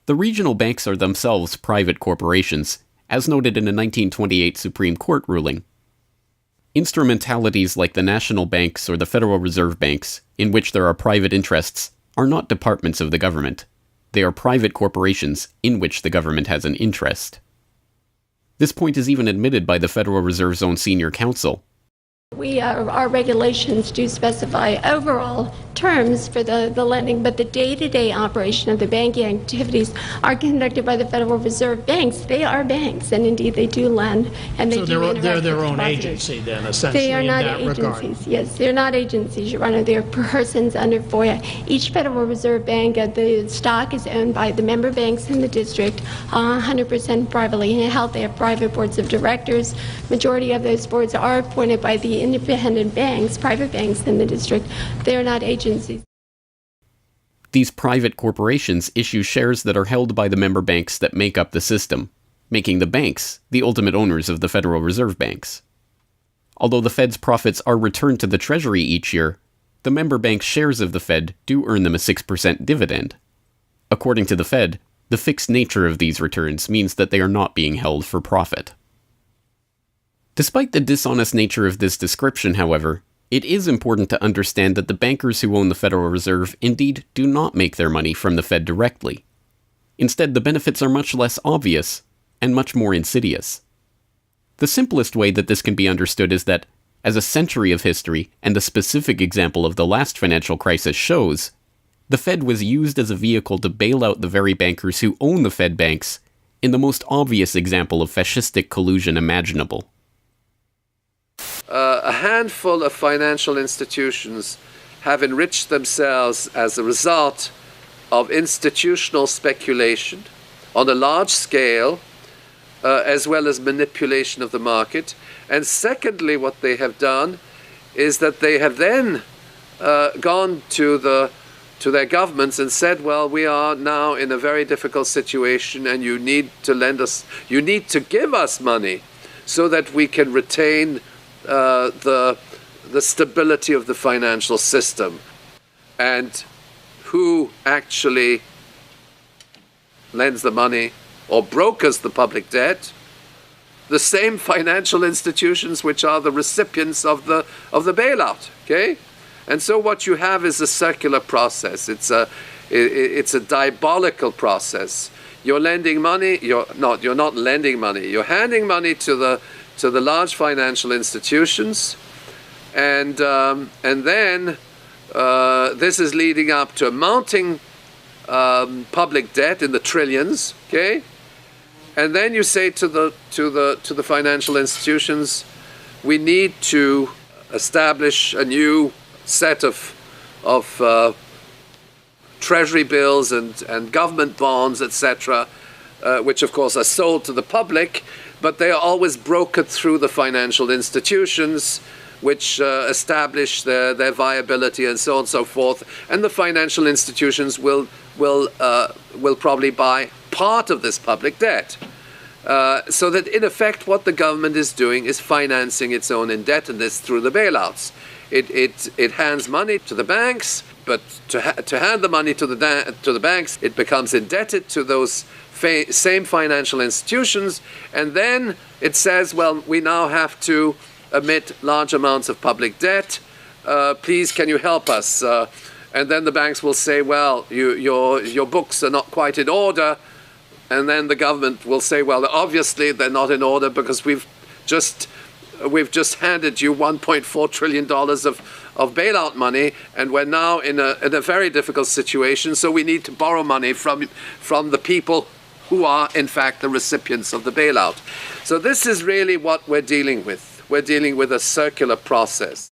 Speaker 5: The regional banks are themselves private corporations, as noted in a 1928 Supreme Court ruling. Instrumentalities like the national banks or the Federal Reserve Banks, in which there are private interests, are not departments of the government. They are private corporations in which the government has an interest. This point is even admitted by the Federal Reserve's own senior counsel.
Speaker 22: Our regulations do specify overall terms for the lending, but the day-to-day operation of the banking activities are conducted by the Federal Reserve banks. They are banks, and indeed they do lend, and they do interact
Speaker 19: they're their
Speaker 22: with
Speaker 19: own
Speaker 22: depositors.
Speaker 19: agency then, essentially,
Speaker 22: They are not
Speaker 19: in that
Speaker 22: agencies.
Speaker 19: regard.
Speaker 22: Yes, they're not agencies, Your Honor. They're persons under FOIA. Each Federal Reserve Bank, the stock is owned by the member banks in the district, 100% privately held. They have private boards of directors. Majority of those boards are appointed by the independent banks, private banks in the district. They're not agencies.
Speaker 5: These private corporations issue shares that are held by the member banks that make up the system, making the banks the ultimate owners of the Federal Reserve Banks. Although the Fed's profits are returned to the Treasury each year, the member banks' shares of the Fed do earn them a 6% dividend. According to the Fed, the fixed nature of these returns means that they are not being held for profit. Despite the dishonest nature of this description, however, it is important to understand that the bankers who own the Federal Reserve indeed do not make their money from the Fed directly. Instead, the benefits are much less obvious and much more insidious. The simplest way that this can be understood is that, as a century of history and the specific example of the last financial crisis shows, the Fed was used as a vehicle to bail out the very bankers who own the Fed banks in the most obvious example of fascistic collusion imaginable.
Speaker 23: A handful of financial institutions have enriched themselves as a result of institutional speculation on a large scale as well as manipulation of the market. And secondly, what they have done is that they have then gone to their governments and said, well, we are now in a very difficult situation and you need to give us money so that we can retain the stability of the financial system. And who actually lends the money or brokers the public debt? The same financial institutions which are the recipients of the bailout. Okay, and so what you have is a circular process. It's a diabolical process. You're lending money. You're not lending money. You're handing money to the large financial institutions, and then this is leading up to a mounting public debt in the trillions. Okay. And then you say to the financial institutions, we need to establish a new set of treasury bills and government bonds, etc., which of course are sold to the public, but they are always brokered through the financial institutions, which establish their viability and so on and so forth. And the financial institutions will probably buy part of this public debt. So that in effect what the government is doing is financing its own indebtedness through the bailouts. It hands money to the banks, but to hand the money to the banks, it becomes indebted to those same financial institutions, and then it says, well, we now have to emit large amounts of public debt. Please, can you help us? And then the banks will say, well, your books are not quite in order. And then the government will say, well, obviously they're not in order because we've just handed you $1.4 trillion of bailout money, and we're now in a very difficult situation, so we need to borrow money from the people who are, in fact, the recipients of the bailout. So this is really what we're dealing with. We're dealing with a circular process.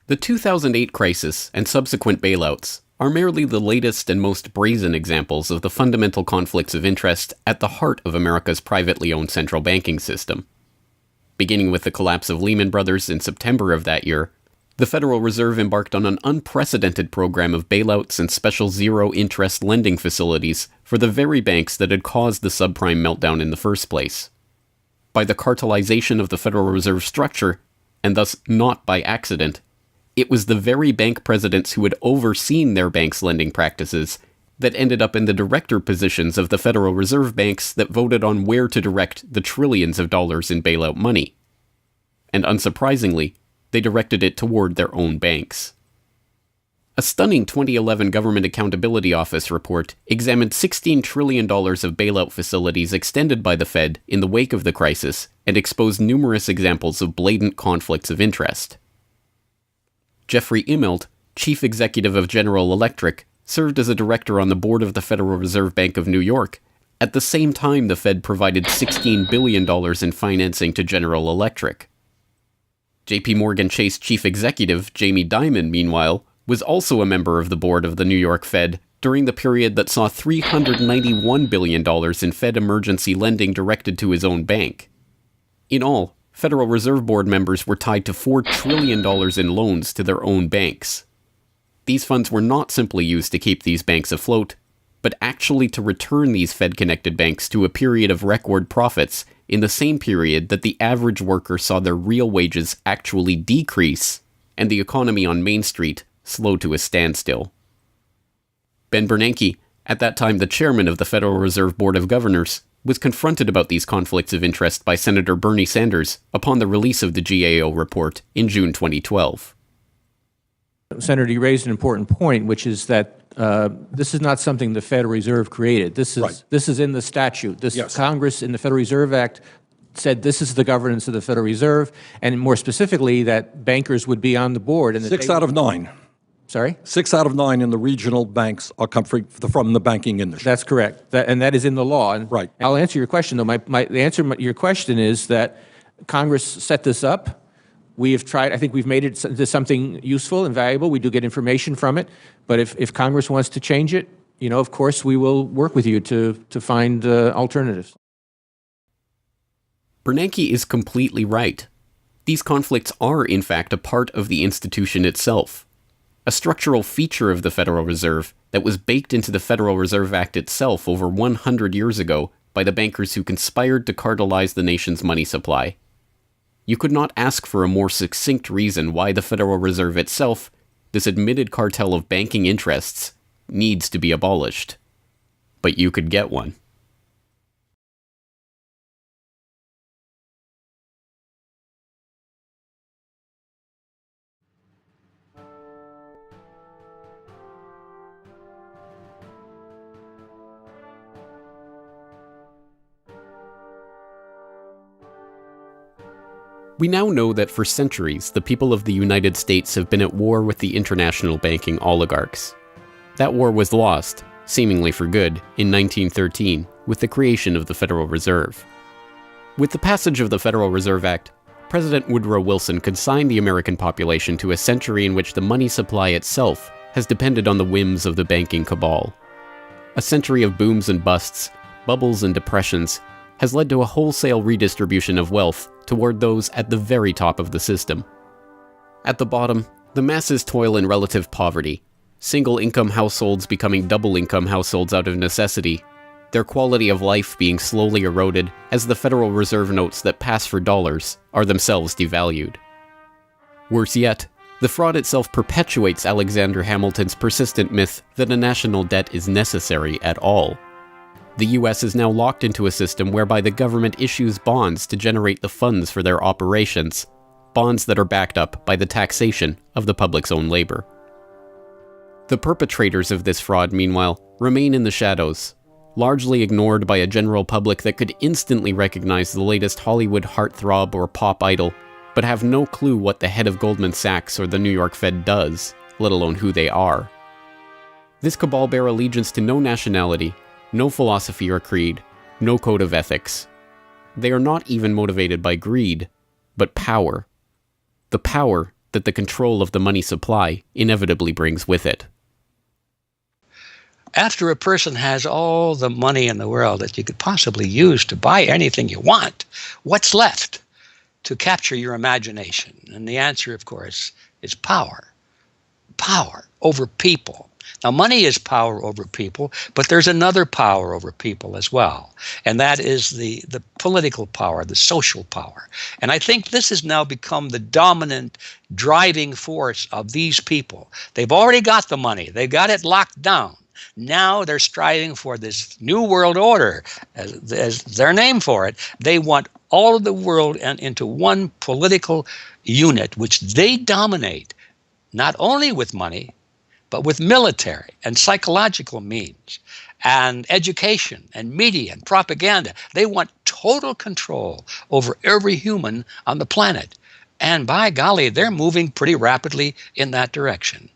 Speaker 5: The 2008 crisis and subsequent bailouts are merely the latest and most brazen examples of the fundamental conflicts of interest at the heart of America's privately owned central banking system. Beginning with the collapse of Lehman Brothers in September of that year, the Federal Reserve embarked on an unprecedented program of bailouts and special zero-interest lending facilities for the very banks that had caused the subprime meltdown in the first place. By the cartelization of the Federal Reserve structure, and thus not by accident, it was the very bank presidents who had overseen their banks' lending practices that ended up in the director positions of the Federal Reserve banks that voted on where to direct the trillions of dollars in bailout money. And unsurprisingly, they directed it toward their own banks. A stunning 2011 Government Accountability Office report examined $16 trillion of bailout facilities extended by the Fed in the wake of the crisis and exposed numerous examples of blatant conflicts of interest. Jeffrey Immelt, chief executive of General Electric, served as a director on the board of the Federal Reserve Bank of New York. At the same time, the Fed provided $16 billion in financing to General Electric. JP Morgan Chase chief executive Jamie Dimon, meanwhile, was also a member of the board of the New York Fed during the period that saw $391 billion in Fed emergency lending directed to his own bank. In all, Federal Reserve Board members were tied to $4 trillion in loans to their own banks. These funds were not simply used to keep these banks afloat, but actually to return these Fed-connected banks to a period of record profits in the same period that the average worker saw their real wages actually decrease and the economy on Main Street slow to a standstill. Ben Bernanke, at that time the chairman of the Federal Reserve Board of Governors, was confronted about these conflicts of interest by Senator Bernie Sanders upon the release of the GAO report in June 2012.
Speaker 3: Senator, you raised an important point, which is that this is not something the Federal Reserve created. This is in the statute. Congress in the Federal Reserve Act said this is the governance of the Federal Reserve, and more specifically that bankers would be on the board. And
Speaker 6: 6 out of 9.
Speaker 3: Sorry?
Speaker 6: 6 out of 9 in the regional banks are coming from the banking industry.
Speaker 3: That's correct, and that is in the law. And
Speaker 6: right.
Speaker 3: I'll answer your question, though. The answer to your question is that Congress set this up. We have tried. I think we've made it into something useful and valuable. We do get information from it. But if Congress wants to change it, of course, we will work with you to find alternatives.
Speaker 5: Bernanke is completely right. These conflicts are, in fact, a part of the institution itself. A structural feature of the Federal Reserve that was baked into the Federal Reserve Act itself over 100 years ago by the bankers who conspired to cartelize the nation's money supply. You could not ask for a more succinct reason why the Federal Reserve itself, this admitted cartel of banking interests, needs to be abolished. But you could get one. We now know that for centuries, the people of the United States have been at war with the international banking oligarchs. That war was lost, seemingly for good, in 1913 with the creation of the Federal Reserve. With the passage of the Federal Reserve Act, President Woodrow Wilson consigned the American population to a century in which the money supply itself has depended on the whims of the banking cabal. A century of booms and busts, bubbles and depressions, has led to a wholesale redistribution of wealth toward those at the very top of the system. At the bottom, the masses toil in relative poverty, single-income households becoming double-income households out of necessity, their quality of life being slowly eroded as the Federal Reserve notes that pass for dollars are themselves devalued. Worse yet, the fraud itself perpetuates Alexander Hamilton's persistent myth that a national debt is necessary at all. The US is now locked into a system whereby the government issues bonds to generate the funds for their operations, bonds that are backed up by the taxation of the public's own labor. The perpetrators of this fraud, meanwhile, remain in the shadows, largely ignored by a general public that could instantly recognize the latest Hollywood heartthrob or pop idol, but have no clue what the head of Goldman Sachs or the New York Fed does, let alone who they are. This cabal bear allegiance to no nationality, no philosophy or creed, no code of ethics. They are not even motivated by greed, but power. The power that the control of the money supply inevitably brings with it.
Speaker 14: After a person has all the money in the world that you could possibly use to buy anything you want, what's left to capture your imagination? And the answer, of course, is power. Power over people. Now, money is power over people, but there's another power over people as well, and that is the political power, the social power. And I think this has now become the dominant driving force of these people. They've already got the money. They've got it locked down. Now they're striving for this new world order, as their name for it. They want all of the world into one political unit, which they dominate, not only with money, but with military and psychological means and education and media and propaganda. They want total control over every human on the planet. And by golly, they're moving pretty rapidly in that direction.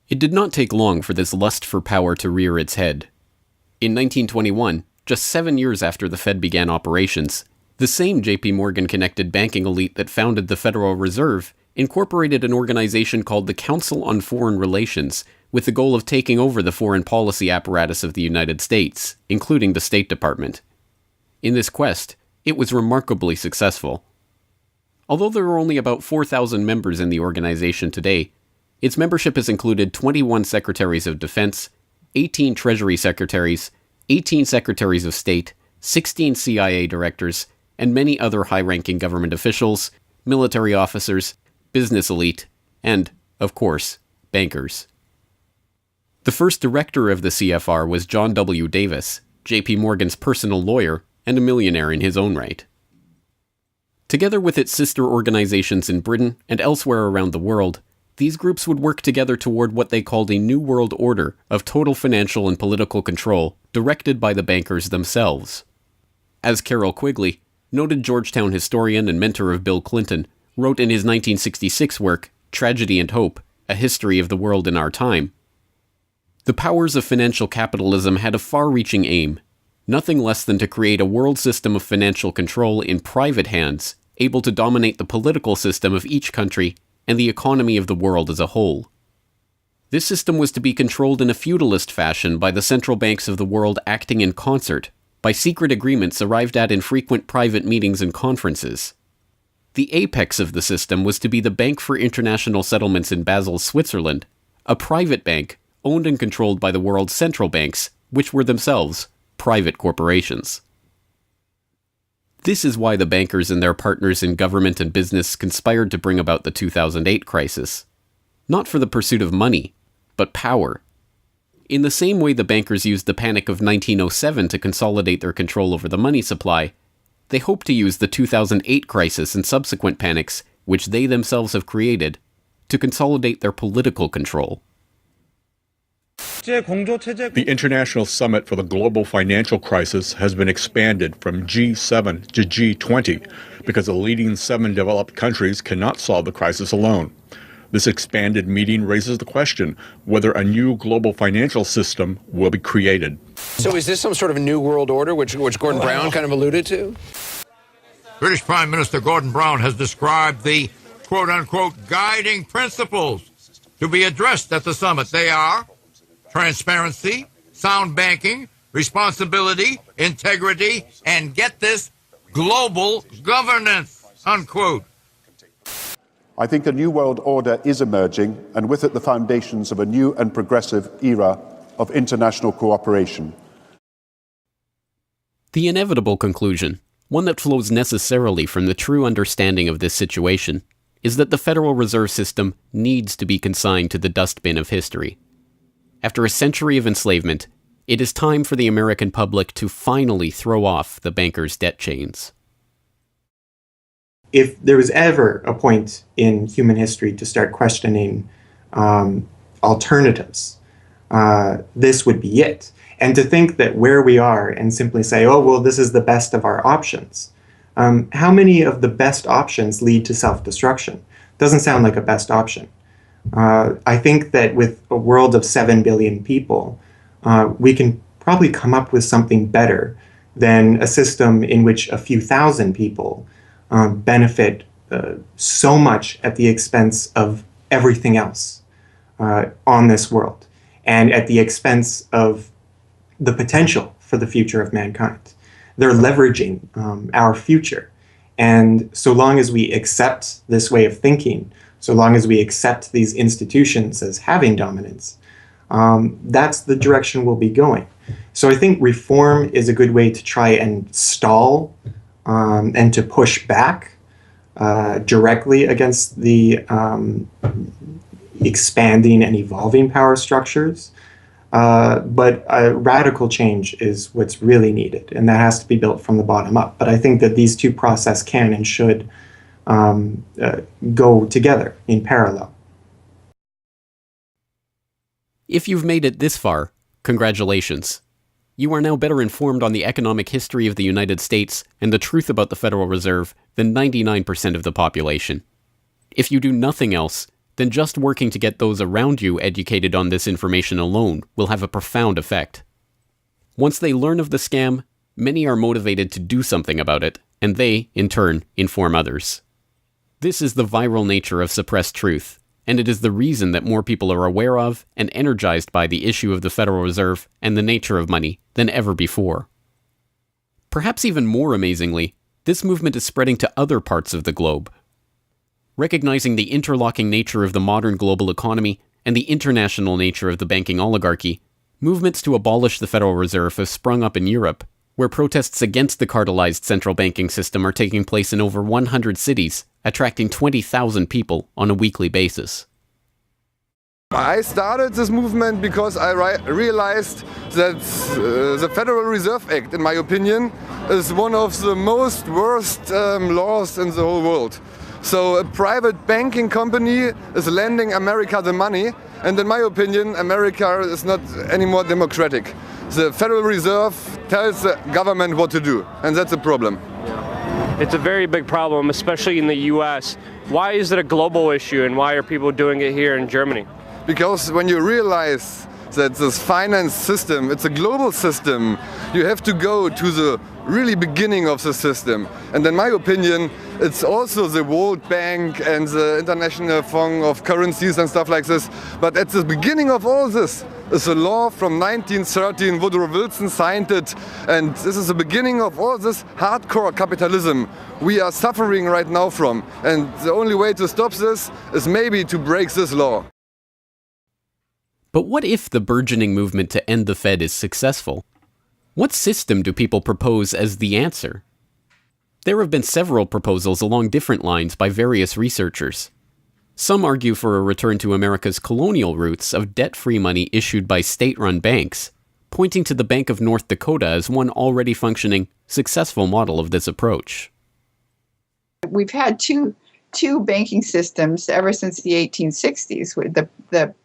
Speaker 5: It did not take long for this lust for power to rear its head. In 1921, just 7 years after the Fed began operations, the same J.P. Morgan-connected banking elite that founded the Federal Reserve incorporated an organization called the Council on Foreign Relations with the goal of taking over the foreign policy apparatus of the United States, including the State Department. In this quest, it was remarkably successful. Although there are only about 4,000 members in the organization today, its membership has included 21 Secretaries of Defense, 18 Treasury Secretaries, 18 Secretaries of State, 16 CIA directors, and many other high-ranking government officials, military officers, business elite, and, of course, bankers. The first director of the CFR was John W. Davis, J.P. Morgan's personal lawyer and a millionaire in his own right. Together with its sister organizations in Britain and elsewhere around the world, these groups would work together toward what they called a New World Order of total financial and political control directed by the bankers themselves. As Carroll Quigley, noted Georgetown historian and mentor of Bill Clinton, wrote in his 1966 work, Tragedy and Hope, A History of the World in Our Time, the powers of financial capitalism had a far-reaching aim, nothing less than to create a world system of financial control in private hands, able to dominate the political system of each country and the economy of the world as a whole. This system was to be controlled in a feudalist fashion by the central banks of the world acting in concert, by secret agreements arrived at in frequent private meetings and conferences. The apex of the system was to be the Bank for International Settlements in Basel, Switzerland, a private bank owned and controlled by the world's central banks, which were themselves private corporations. This is why the bankers and their partners in government and business conspired to bring about the 2008 crisis. Not for the pursuit of money, but power. In the same way the bankers used the panic of 1907 to consolidate their control over the money supply, they hope to use the 2008 crisis and subsequent panics, which they themselves have created, to consolidate their political control.
Speaker 7: The International Summit for the Global Financial Crisis has been expanded from G7 to G20 because the leading 7 developed countries cannot solve the crisis alone. This expanded meeting raises the question whether a new global financial system will be created.
Speaker 8: So is this some sort of new world order, which Gordon Brown kind of alluded to?
Speaker 9: British Prime Minister Gordon Brown has described the quote-unquote guiding principles to be addressed at the summit. They are transparency, sound banking, responsibility, integrity, and get this, global governance, unquote.
Speaker 24: I think a new world order is emerging, and with it the foundations of a new and progressive era of international cooperation.
Speaker 5: The inevitable conclusion, one that flows necessarily from the true understanding of this situation, is that the Federal Reserve System needs to be consigned to the dustbin of history. After a century of enslavement, it is time for the American public to finally throw off the bankers' debt chains.
Speaker 15: If there was ever a point in human history to start questioning alternatives, this would be it. And to think that where we are and simply say, oh, well, this is the best of our options. How many of the best options lead to self-destruction? Doesn't sound like a best option. I think that with a world of 7 billion people, we can probably come up with something better than a system in which a few thousand people benefit so much at the expense of everything else on this world, and at the expense of the potential for the future of mankind. They're leveraging our future. And so long as we accept this way of thinking, so long as we accept these institutions as having dominance, that's the direction we'll be going. So I think reform is a good way to try and stall and to push back directly against the expanding and evolving power structures. But a radical change is what's really needed, and that has to be built from the bottom up. But I think that these two processes can and should go together in parallel.
Speaker 5: If you've made it this far, congratulations. You are now better informed on the economic history of the United States and the truth about the Federal Reserve than 99% of the population. If you do nothing else, then just working to get those around you educated on this information alone will have a profound effect. Once they learn of the scam, many are motivated to do something about it, and they, in turn, inform others. This is the viral nature of suppressed truth, and it is the reason that more people are aware of and energized by the issue of the Federal Reserve and the nature of money than ever before. Perhaps even more amazingly, this movement is spreading to other parts of the globe. Recognizing the interlocking nature of the modern global economy and the international nature of the banking oligarchy, movements to abolish the Federal Reserve have sprung up in Europe, where protests against the cartelized central banking system are taking place in over 100 cities, attracting 20,000 people on a weekly basis.
Speaker 25: I started this movement because I realized that the Federal Reserve Act, in my opinion, is one of the most worst laws in the whole world. So a private banking company is lending America the money, and in my opinion, America is not any more democratic. The Federal Reserve tells the government what to do, and that's a problem.
Speaker 26: It's a very big problem, especially in the US. Why is it a global issue, and why are people doing it here in Germany?
Speaker 25: Because when you realize that this finance system, it's a global system, you have to go to the really beginning of the system. And in my opinion, It's also the World Bank and the International Fund of Currencies and stuff like this. But at the beginning of all this is a law from 1913. Woodrow Wilson signed it. And this is the beginning of all this hardcore capitalism we are suffering right now from. And the only way to stop this is maybe to break this law.
Speaker 5: But what if the burgeoning movement to end the Fed is successful? What system do people propose as the answer? There have been several proposals along different lines by various researchers. Some argue for a return to America's colonial roots of debt-free money issued by state-run banks, pointing to the Bank of North Dakota as one already functioning, successful model of this approach.
Speaker 1: We've had two banking systems ever since the 1860s, with the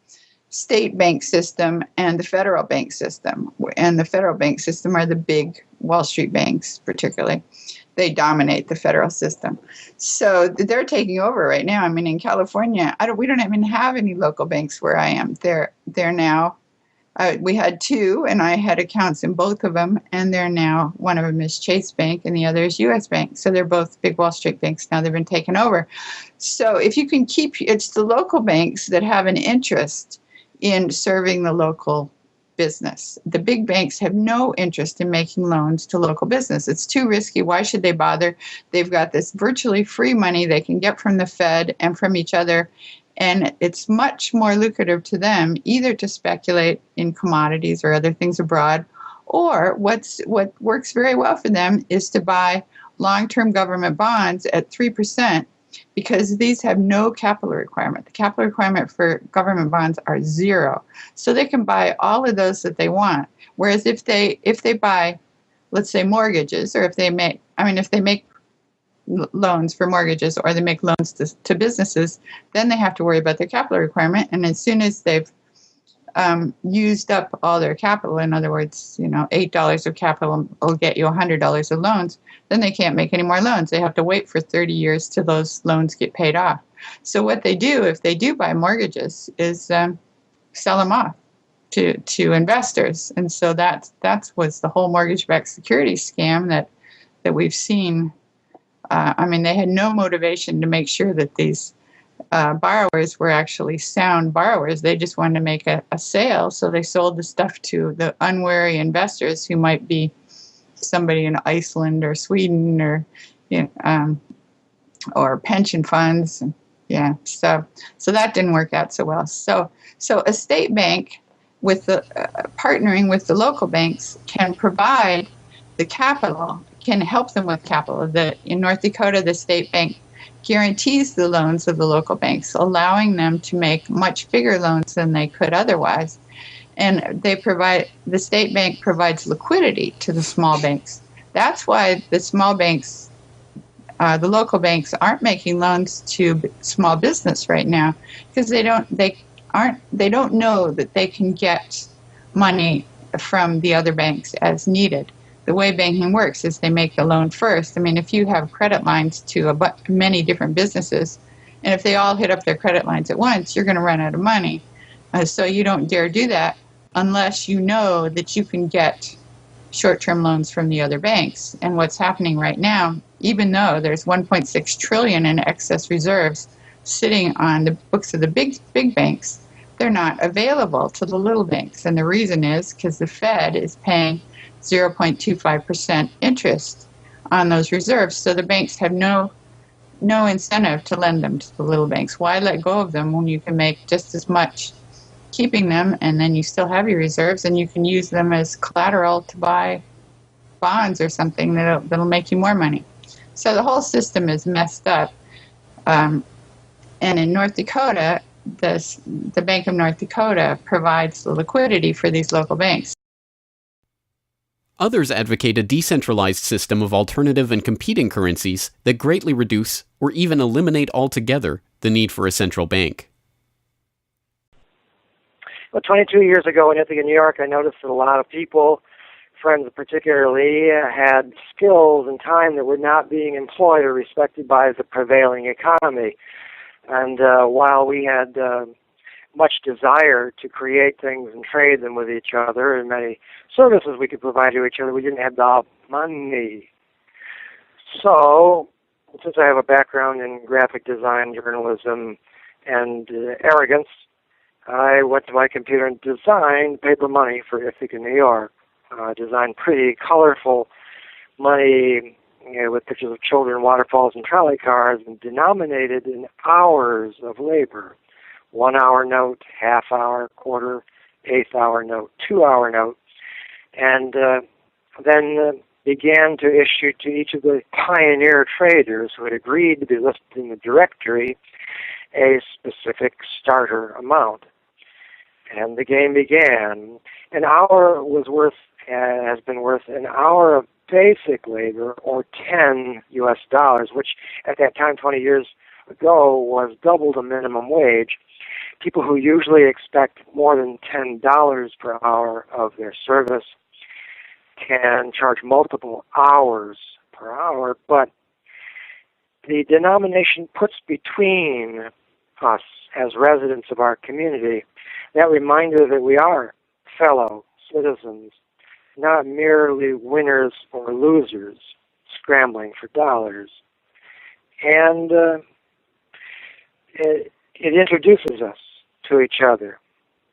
Speaker 1: state bank system and the federal bank system. And the federal bank system are the big Wall Street banks, particularly. They dominate the federal system. So they're taking over right now. I mean, in California, we don't even have any local banks where I am. They're now, we had two, and I had accounts in both of them, and they're now, one of them is Chase Bank, and the other is U.S. Bank. So they're both big Wall Street banks now. They've been taken over. So if you can it's the local banks that have an interest in serving the local business. The big banks have no interest in making loans to local business. It's too risky. Why should they bother? They've got this virtually free money they can get from the Fed and from each other, and it's much more lucrative to them either to speculate in commodities or other things abroad, or what works very well for them is to buy long-term government bonds at 3%, because these have no capital requirement. The capital requirement for government bonds are zero. So they can buy all of those that they want. Whereas if they buy, let's say, mortgages, or if they make loans for mortgages, or they make loans to businesses, then they have to worry about their capital requirement. And as soon as they've used up all their capital, in other words, $8 of capital will get you $100 of loans, then they can't make any more loans. They have to wait for 30 years till those loans get paid off. So what they do, if they do buy mortgages, is sell them off to investors. And so that was the whole mortgage-backed securities scam that we've seen. I mean, they had no motivation to make sure that these borrowers were actually sound borrowers. They just wanted to make a sale, so they sold the stuff to the unwary investors who might be somebody in Iceland or Sweden or or pension funds. Yeah, so that didn't work out so well. So a state bank with the partnering with the local banks can provide the capital, can help them with capital. In North Dakota, the state bank guarantees the loans of the local banks, allowing them to make much bigger loans than they could otherwise. And the state bank provides liquidity to the small banks. That's why the small banks, the local banks, aren't making loans to small business right now, because they don't know that they can get money from the other banks as needed. The way banking works is they make the loan first. I mean, if you have credit lines to many different businesses, and if they all hit up their credit lines at once, you're going to run out of money. So you don't dare do that unless you know that you can get short-term loans from the other banks. And what's happening right now, even though there's $1.6 trillion in excess reserves sitting on the books of the big banks, they're not available to the little banks. And the reason is because the Fed is paying 0.25% interest on those reserves. So the banks have no incentive to lend them to the little banks. Why let go of them when you can make just as much keeping them, and then you still have your reserves, and you can use them as collateral to buy bonds or something that'll make you more money. So the whole system is messed up. And in North Dakota, the Bank of North Dakota provides the liquidity for these local banks.
Speaker 5: Others advocate a decentralized system of alternative and competing currencies that greatly reduce or even eliminate altogether the need for a central bank.
Speaker 10: Well, 22 years ago in Ithaca, New York, I noticed that a lot of people, friends particularly, had skills and time that were not being employed or respected by the prevailing economy. And while we had much desire to create things and trade them with each other, and many services we could provide to each other, we didn't have the money. So since I have a background in graphic design, journalism, and arrogance, I went to my computer and designed paper money for Ithaca, New York. Designed pretty colorful money, with pictures of children, waterfalls, and trolley cars, and denominated in hours of labor. 1 hour note, half hour, quarter, eighth hour note, 2 hour note, and then began to issue to each of the pioneer traders who had agreed to be listed in the directory a specific starter amount. And the game began. An hour has been worth an hour of basic labor, or 10 US dollars, which at that time, 20 years ago, was double the minimum wage. People who usually expect more than $10 per hour of their service can charge multiple hours per hour, but the denomination puts between us as residents of our community that reminder that we are fellow citizens, not merely winners or losers scrambling for dollars. And it introduces us to each other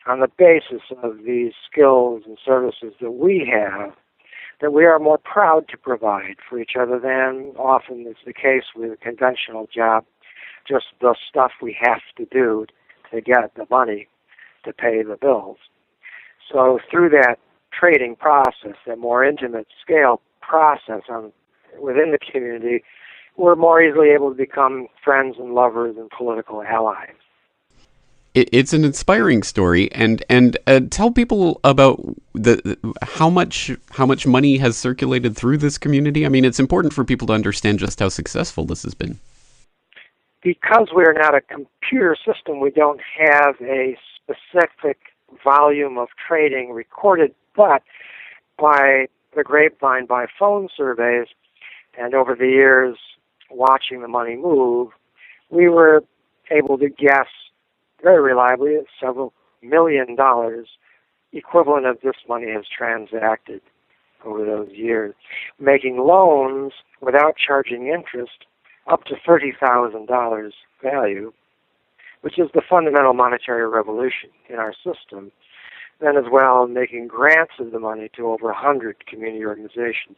Speaker 10: on the basis of these skills and services that we have, that we are more proud to provide for each other than often is the case with a conventional job, just the stuff we have to do to get the money to pay the bills. So through that trading process, that more intimate scale process within the community, we're more easily able to become friends and lovers and political allies.
Speaker 5: It's an inspiring story, and tell people about how much money has circulated through this community. I mean, it's important for people to understand just how successful this has been.
Speaker 10: Because we're not a computer system, we don't have a specific volume of trading recorded, but by the grapevine, by phone surveys, and over the years watching the money move, we were able to guess very reliably that several $1 million equivalent of this money has transacted over those years, making loans without charging interest up to $30,000 value, which is the fundamental monetary revolution in our system. Then as well, making grants of the money to over 100 community organizations.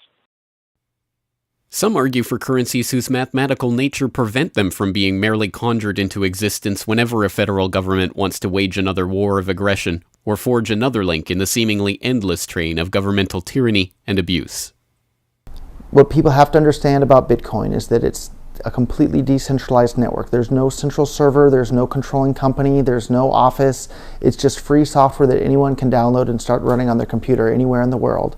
Speaker 5: Some argue for currencies whose mathematical nature prevent them from being merely conjured into existence whenever a federal government wants to wage another war of aggression or forge another link in the seemingly endless train of governmental tyranny and abuse.
Speaker 11: What people have to understand about Bitcoin is that it's a completely decentralized network. There's no central server, there's no controlling company, there's no office. It's just free software that anyone can download and start running on their computer anywhere in the world.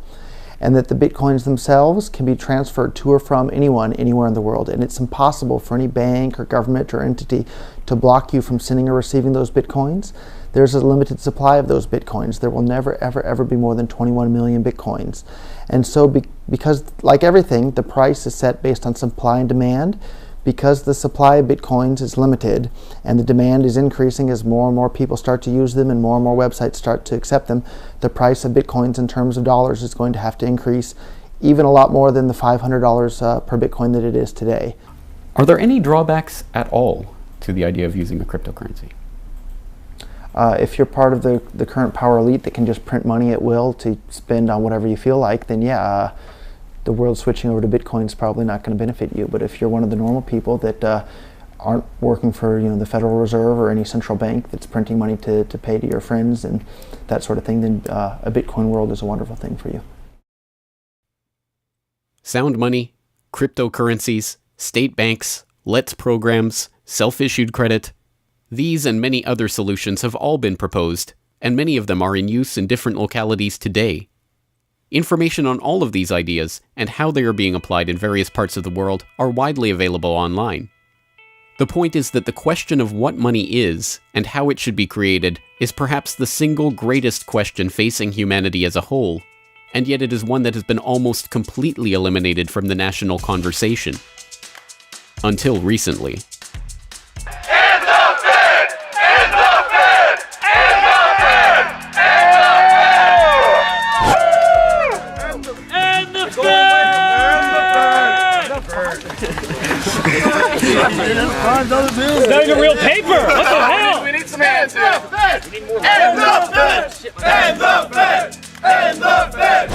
Speaker 11: And that the Bitcoins themselves can be transferred to or from anyone anywhere in the world. And it's impossible for any bank or government or entity to block you from sending or receiving those Bitcoins. There's a limited supply of those Bitcoins. There will never, ever, ever be more than 21 million Bitcoins. And so because, like everything, the price is set based on supply and demand, because the supply of Bitcoins is limited and the demand is increasing as more and more people start to use them and more websites start to accept them, the price of Bitcoins in terms of dollars is going to have to increase even a lot more than the $500 per Bitcoin that it is today.
Speaker 5: Are there any drawbacks at all to the idea of using a cryptocurrency?
Speaker 11: If you're part of the current power elite that can just print money at will to spend on whatever you feel like, then yeah, the world switching over to Bitcoin is probably not going to benefit you. But if you're one of the normal people that aren't working for the Federal Reserve or any central bank that's printing money to pay to your friends and that sort of thing, then a Bitcoin world is a wonderful thing for you.
Speaker 5: Sound money, cryptocurrencies, state banks, LETS programs, self-issued credit. These and many other solutions have all been proposed, and many of them are in use in different localities today. Information on all of these ideas and how they are being applied in various parts of the world are widely available online. The point is that the question of what money is and how it should be created is perhaps the single greatest question facing humanity as a whole, and yet it is one that has been almost completely eliminated from the national conversation. Until recently.
Speaker 4: It's not even real paper. What the hell? We need some hands here. Hands up, Fed! Hands up, Fed! Hands up, Fed!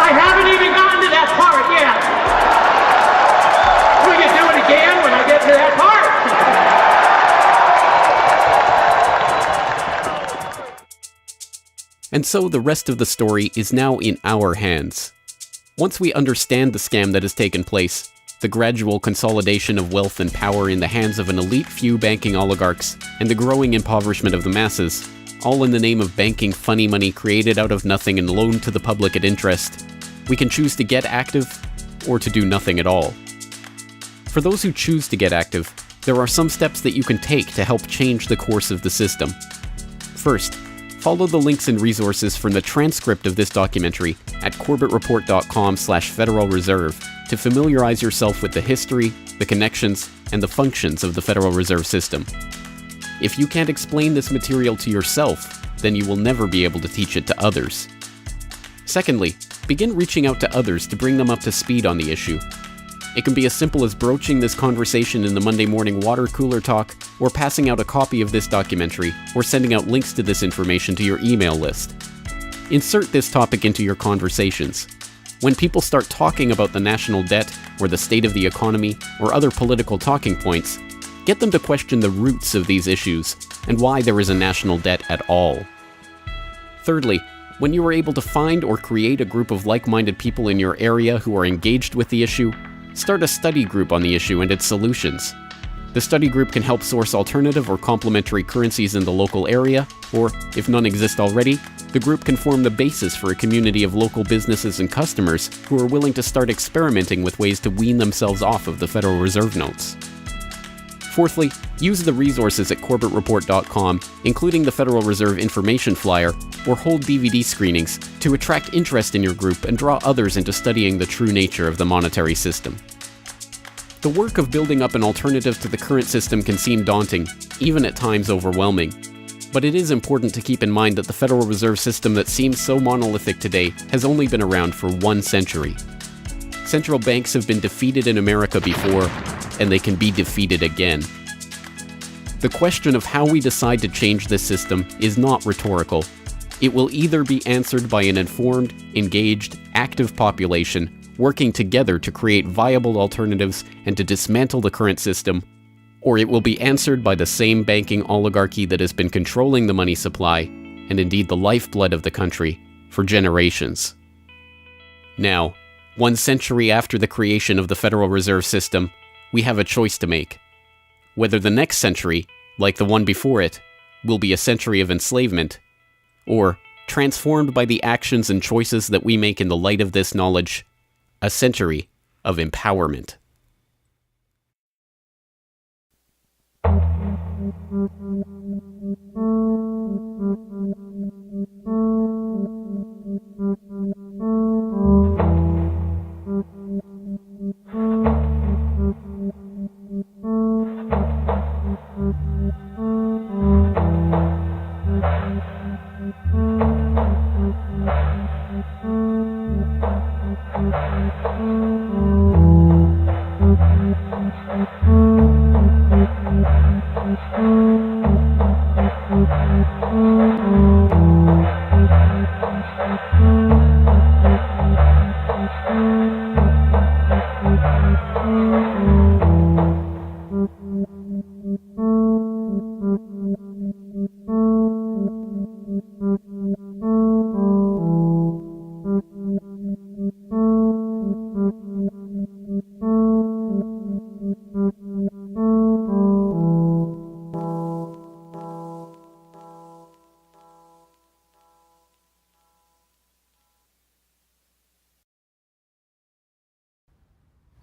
Speaker 12: I haven't even gotten to that part yet. We can do it again when I get to that part.
Speaker 5: And so the rest of the story is now in our hands. Once we understand the scam that has taken place, the gradual consolidation of wealth and power in the hands of an elite few banking oligarchs, and the growing impoverishment of the masses, all in the name of banking funny money created out of nothing and loaned to the public at interest, we can choose to get active or to do nothing at all. For those who choose to get active, there are some steps that you can take to help change the course of the system. First, follow the links and resources from the transcript of this documentary at corbettreport.com/Federal Reserve to familiarize yourself with the history, the connections, and the functions of the Federal Reserve System. If you can't explain this material to yourself, then you will never be able to teach it to others. Secondly, begin reaching out to others to bring them up to speed on the issue. It can be as simple as broaching this conversation in the Monday morning water cooler talk, or passing out a copy of this documentary, or sending out links to this information to your email list. Insert this topic into your conversations. When people start talking about the national debt, or the state of the economy, or other political talking points, get them to question the roots of these issues, and why there is a national debt at all. Thirdly, when you are able to find or create a group of like-minded people in your area who are engaged with the issue, start a study group on the issue and its solutions. The study group can help source alternative or complementary currencies in the local area, or, if none exist already, the group can form the basis for a community of local businesses and customers who are willing to start experimenting with ways to wean themselves off of the Federal Reserve notes. Fourthly, use the resources at corbettreport.com, including the Federal Reserve information flyer, or hold DVD screenings to attract interest in your group and draw others into studying the true nature of the monetary system. The work of building up an alternative to the current system can seem daunting, even at times overwhelming. But it is important to keep in mind that the Federal Reserve System that seems so monolithic today has only been around for 1 century. Central banks have been defeated in America before, and they can be defeated again. The question of how we decide to change this system is not rhetorical. It will either be answered by an informed, engaged, active population working together to create viable alternatives and to dismantle the current system, or it will be answered by the same banking oligarchy that has been controlling the money supply, and indeed the lifeblood of the country, for generations. Now, 1 century after the creation of the Federal Reserve System, we have a choice to make. Whether the next century, like the one before it, will be a century of enslavement, or, transformed by the actions and choices that we make in the light of this knowledge, a century of empowerment.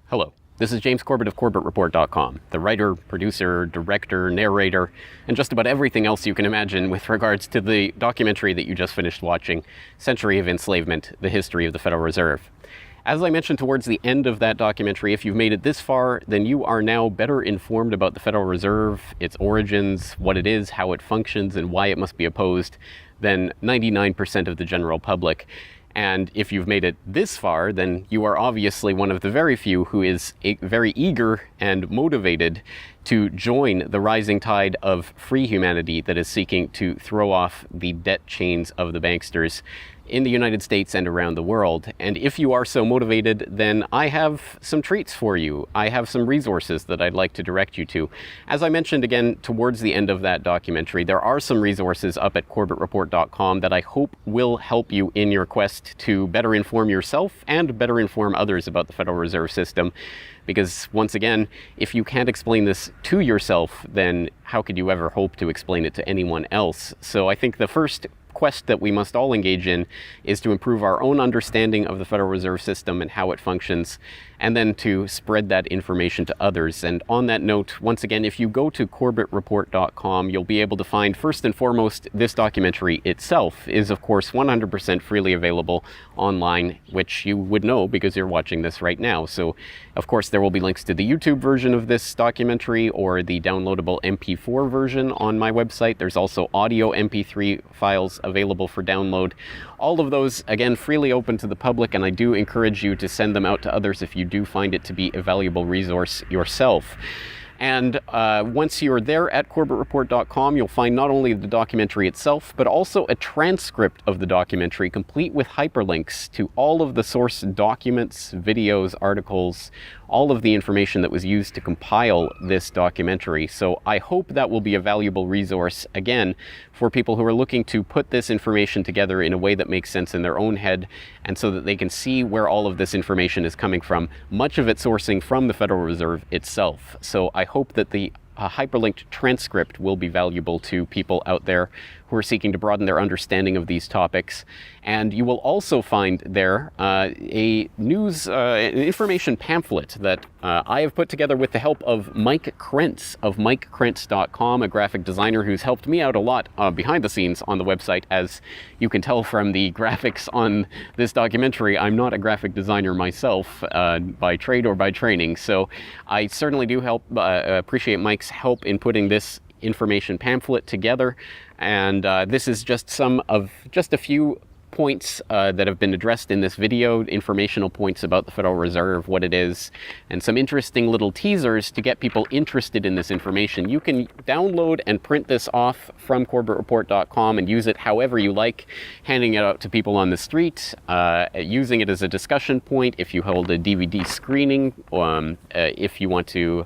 Speaker 5: Hello, this is James Corbett of corbettreport.com, the writer, producer, director, narrator, and just about everything else you can imagine with regards to the documentary that you just finished watching, Century of Enslavement, The History of the Federal Reserve. As I mentioned towards the end of that documentary, if you've made it this far, then you are now better informed about the Federal Reserve, its origins, what it is, how it functions, and why it must be opposed than 99% of the general public. And if you've made it this far, then you are obviously one of the very few who is very eager and motivated to join the rising tide of free humanity that is seeking to throw off the debt chains of the banksters in the United States and around the world. And if you are so motivated, then I have some treats for you. I have some resources that I'd like to direct you to. As I mentioned again towards the end of that documentary, there are some resources up at corbettreport.com that I hope will help you in your quest to better inform yourself and better inform others about the Federal Reserve System. Because once again, if you can't explain this to yourself, then how could you ever hope to explain it to anyone else? So I think the first quest that we must all engage in is to improve our own understanding of the Federal Reserve System and how it functions, and then to spread that information to others. And on that note, once again, if you go to corbettreport.com, you'll be able to find, first and foremost, this documentary itself is, of course, 100% freely available online, which you would know because you're watching this right now. So, of course, there will be links to the YouTube version of this documentary or the downloadable MP4 version on my website. There's also audio MP3 files available for download. All of those, again, freely open to the public, and I do encourage you to send them out to others if you do find it to be a valuable resource yourself. And once you're there at corbettreport.com, you'll find not only the documentary itself, but also a transcript of the documentary, complete with hyperlinks to all of the source documents, videos, articles, all of the information that was used to compile this documentary. So I hope that will be a valuable resource, again, for people who are looking to put this information together in a way that makes sense in their own head, and so that they can see where all of this information is coming from, much of it sourcing from the Federal Reserve itself. So I hope that the hyperlinked transcript will be valuable to people out there who are seeking to broaden their understanding of these topics. And you will also find there a news information pamphlet that I have put together with the help of Mike Krentz of MikeKrentz.com, a graphic designer who's helped me out a lot behind the scenes on the website. As you can tell from the graphics on this documentary, I'm not a graphic designer myself by trade or by training. So I certainly do appreciate Mike's help in putting this information pamphlet together. And this is just a few points that have been addressed in this video, informational points about the Federal Reserve, what it is, and some interesting little teasers to get people interested in this information. You can download and print this off from corbettreport.com and use it however you like, handing it out to people on the street, using it as a discussion point if you hold a DVD screening, if you want to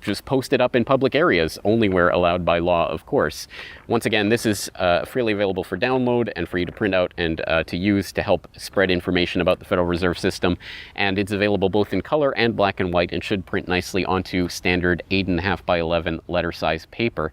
Speaker 5: just post it up in public areas, only where allowed by law, of course. Once again, this is freely available for download and for you to print out and to use to help spread information about the Federal Reserve System. And it's available both in color and black and white and should print nicely onto standard 8.5 by 11 letter size paper.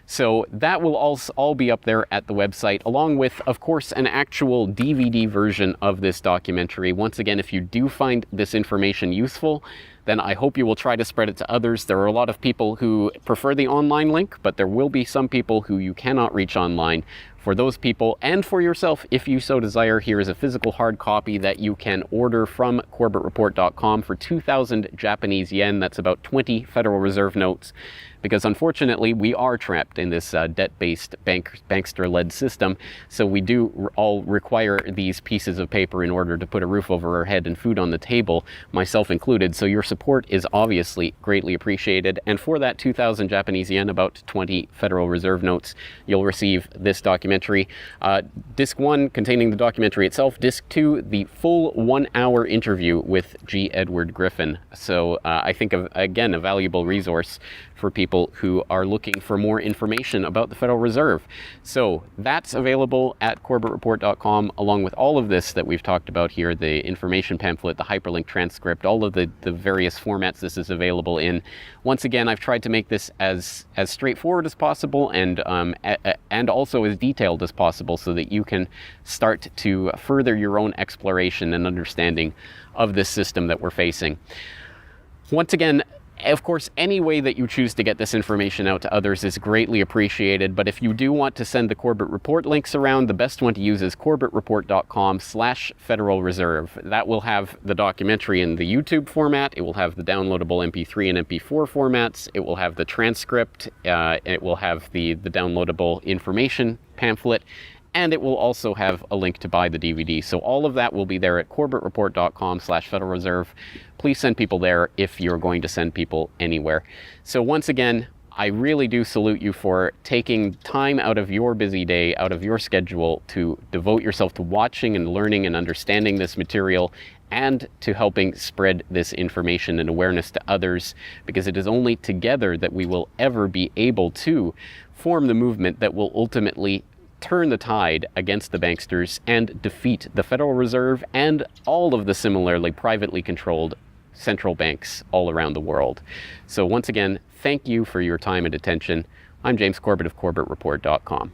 Speaker 5: So that will all be up there at the website, along with, of course, an actual DVD version of this documentary. Once again, if you do find this information useful, then I hope you will try to spread it to others. There are a lot of people who prefer the online link, but there will be some people who you cannot reach online. For those people, and for yourself, if you so desire, here is a physical hard copy that you can order from corbettreport.com for 2,000 Japanese yen. That's about 20 Federal Reserve notes. Because unfortunately, we are trapped in this debt-based bankster-led system. So we do all require these pieces of paper in order to put a roof over our head and food on the table, myself included. So your support is obviously greatly appreciated. And for that 2,000 Japanese yen, about 20 Federal Reserve notes, you'll receive this documentary. Disc 1 containing the documentary itself. Disc 2, the full 1-hour interview with G. Edward Griffin. So I think, again, a valuable resource for people who are looking for more information about the Federal Reserve. So that's available at corbettreport.com, along with all of this that we've talked about here, the information pamphlet, the hyperlink transcript, all of the various formats this is available in. Once again, I've tried to make this as straightforward as possible and also as detailed as possible so that you can start to further your own exploration and understanding of this system that we're facing. Once again, Of course, any way that you choose to get this information out to others is greatly appreciated, but if you do want to send the Corbett Report links around, the best one to use is corbettreport.com/Federal Reserve. That will have the documentary in the YouTube format, it will have the downloadable MP3 and MP4 formats, it will have the transcript, it will have the downloadable information pamphlet, and it will also have a link to buy the DVD. So all of that will be there at corbettreport.com/Federal Reserve. Please send people there if you're going to send people anywhere. So once again, I really do salute you for taking time out of your busy day, out of your schedule, to devote yourself to watching and learning and understanding this material, and to helping spread this information and awareness to others, because it is only together that we will ever be able to form the movement that will ultimately turn the tide against the banksters and defeat the Federal Reserve and all of the similarly privately controlled central banks all around the world. So once again, thank you for your time and attention. I'm James Corbett of corbettreport.com.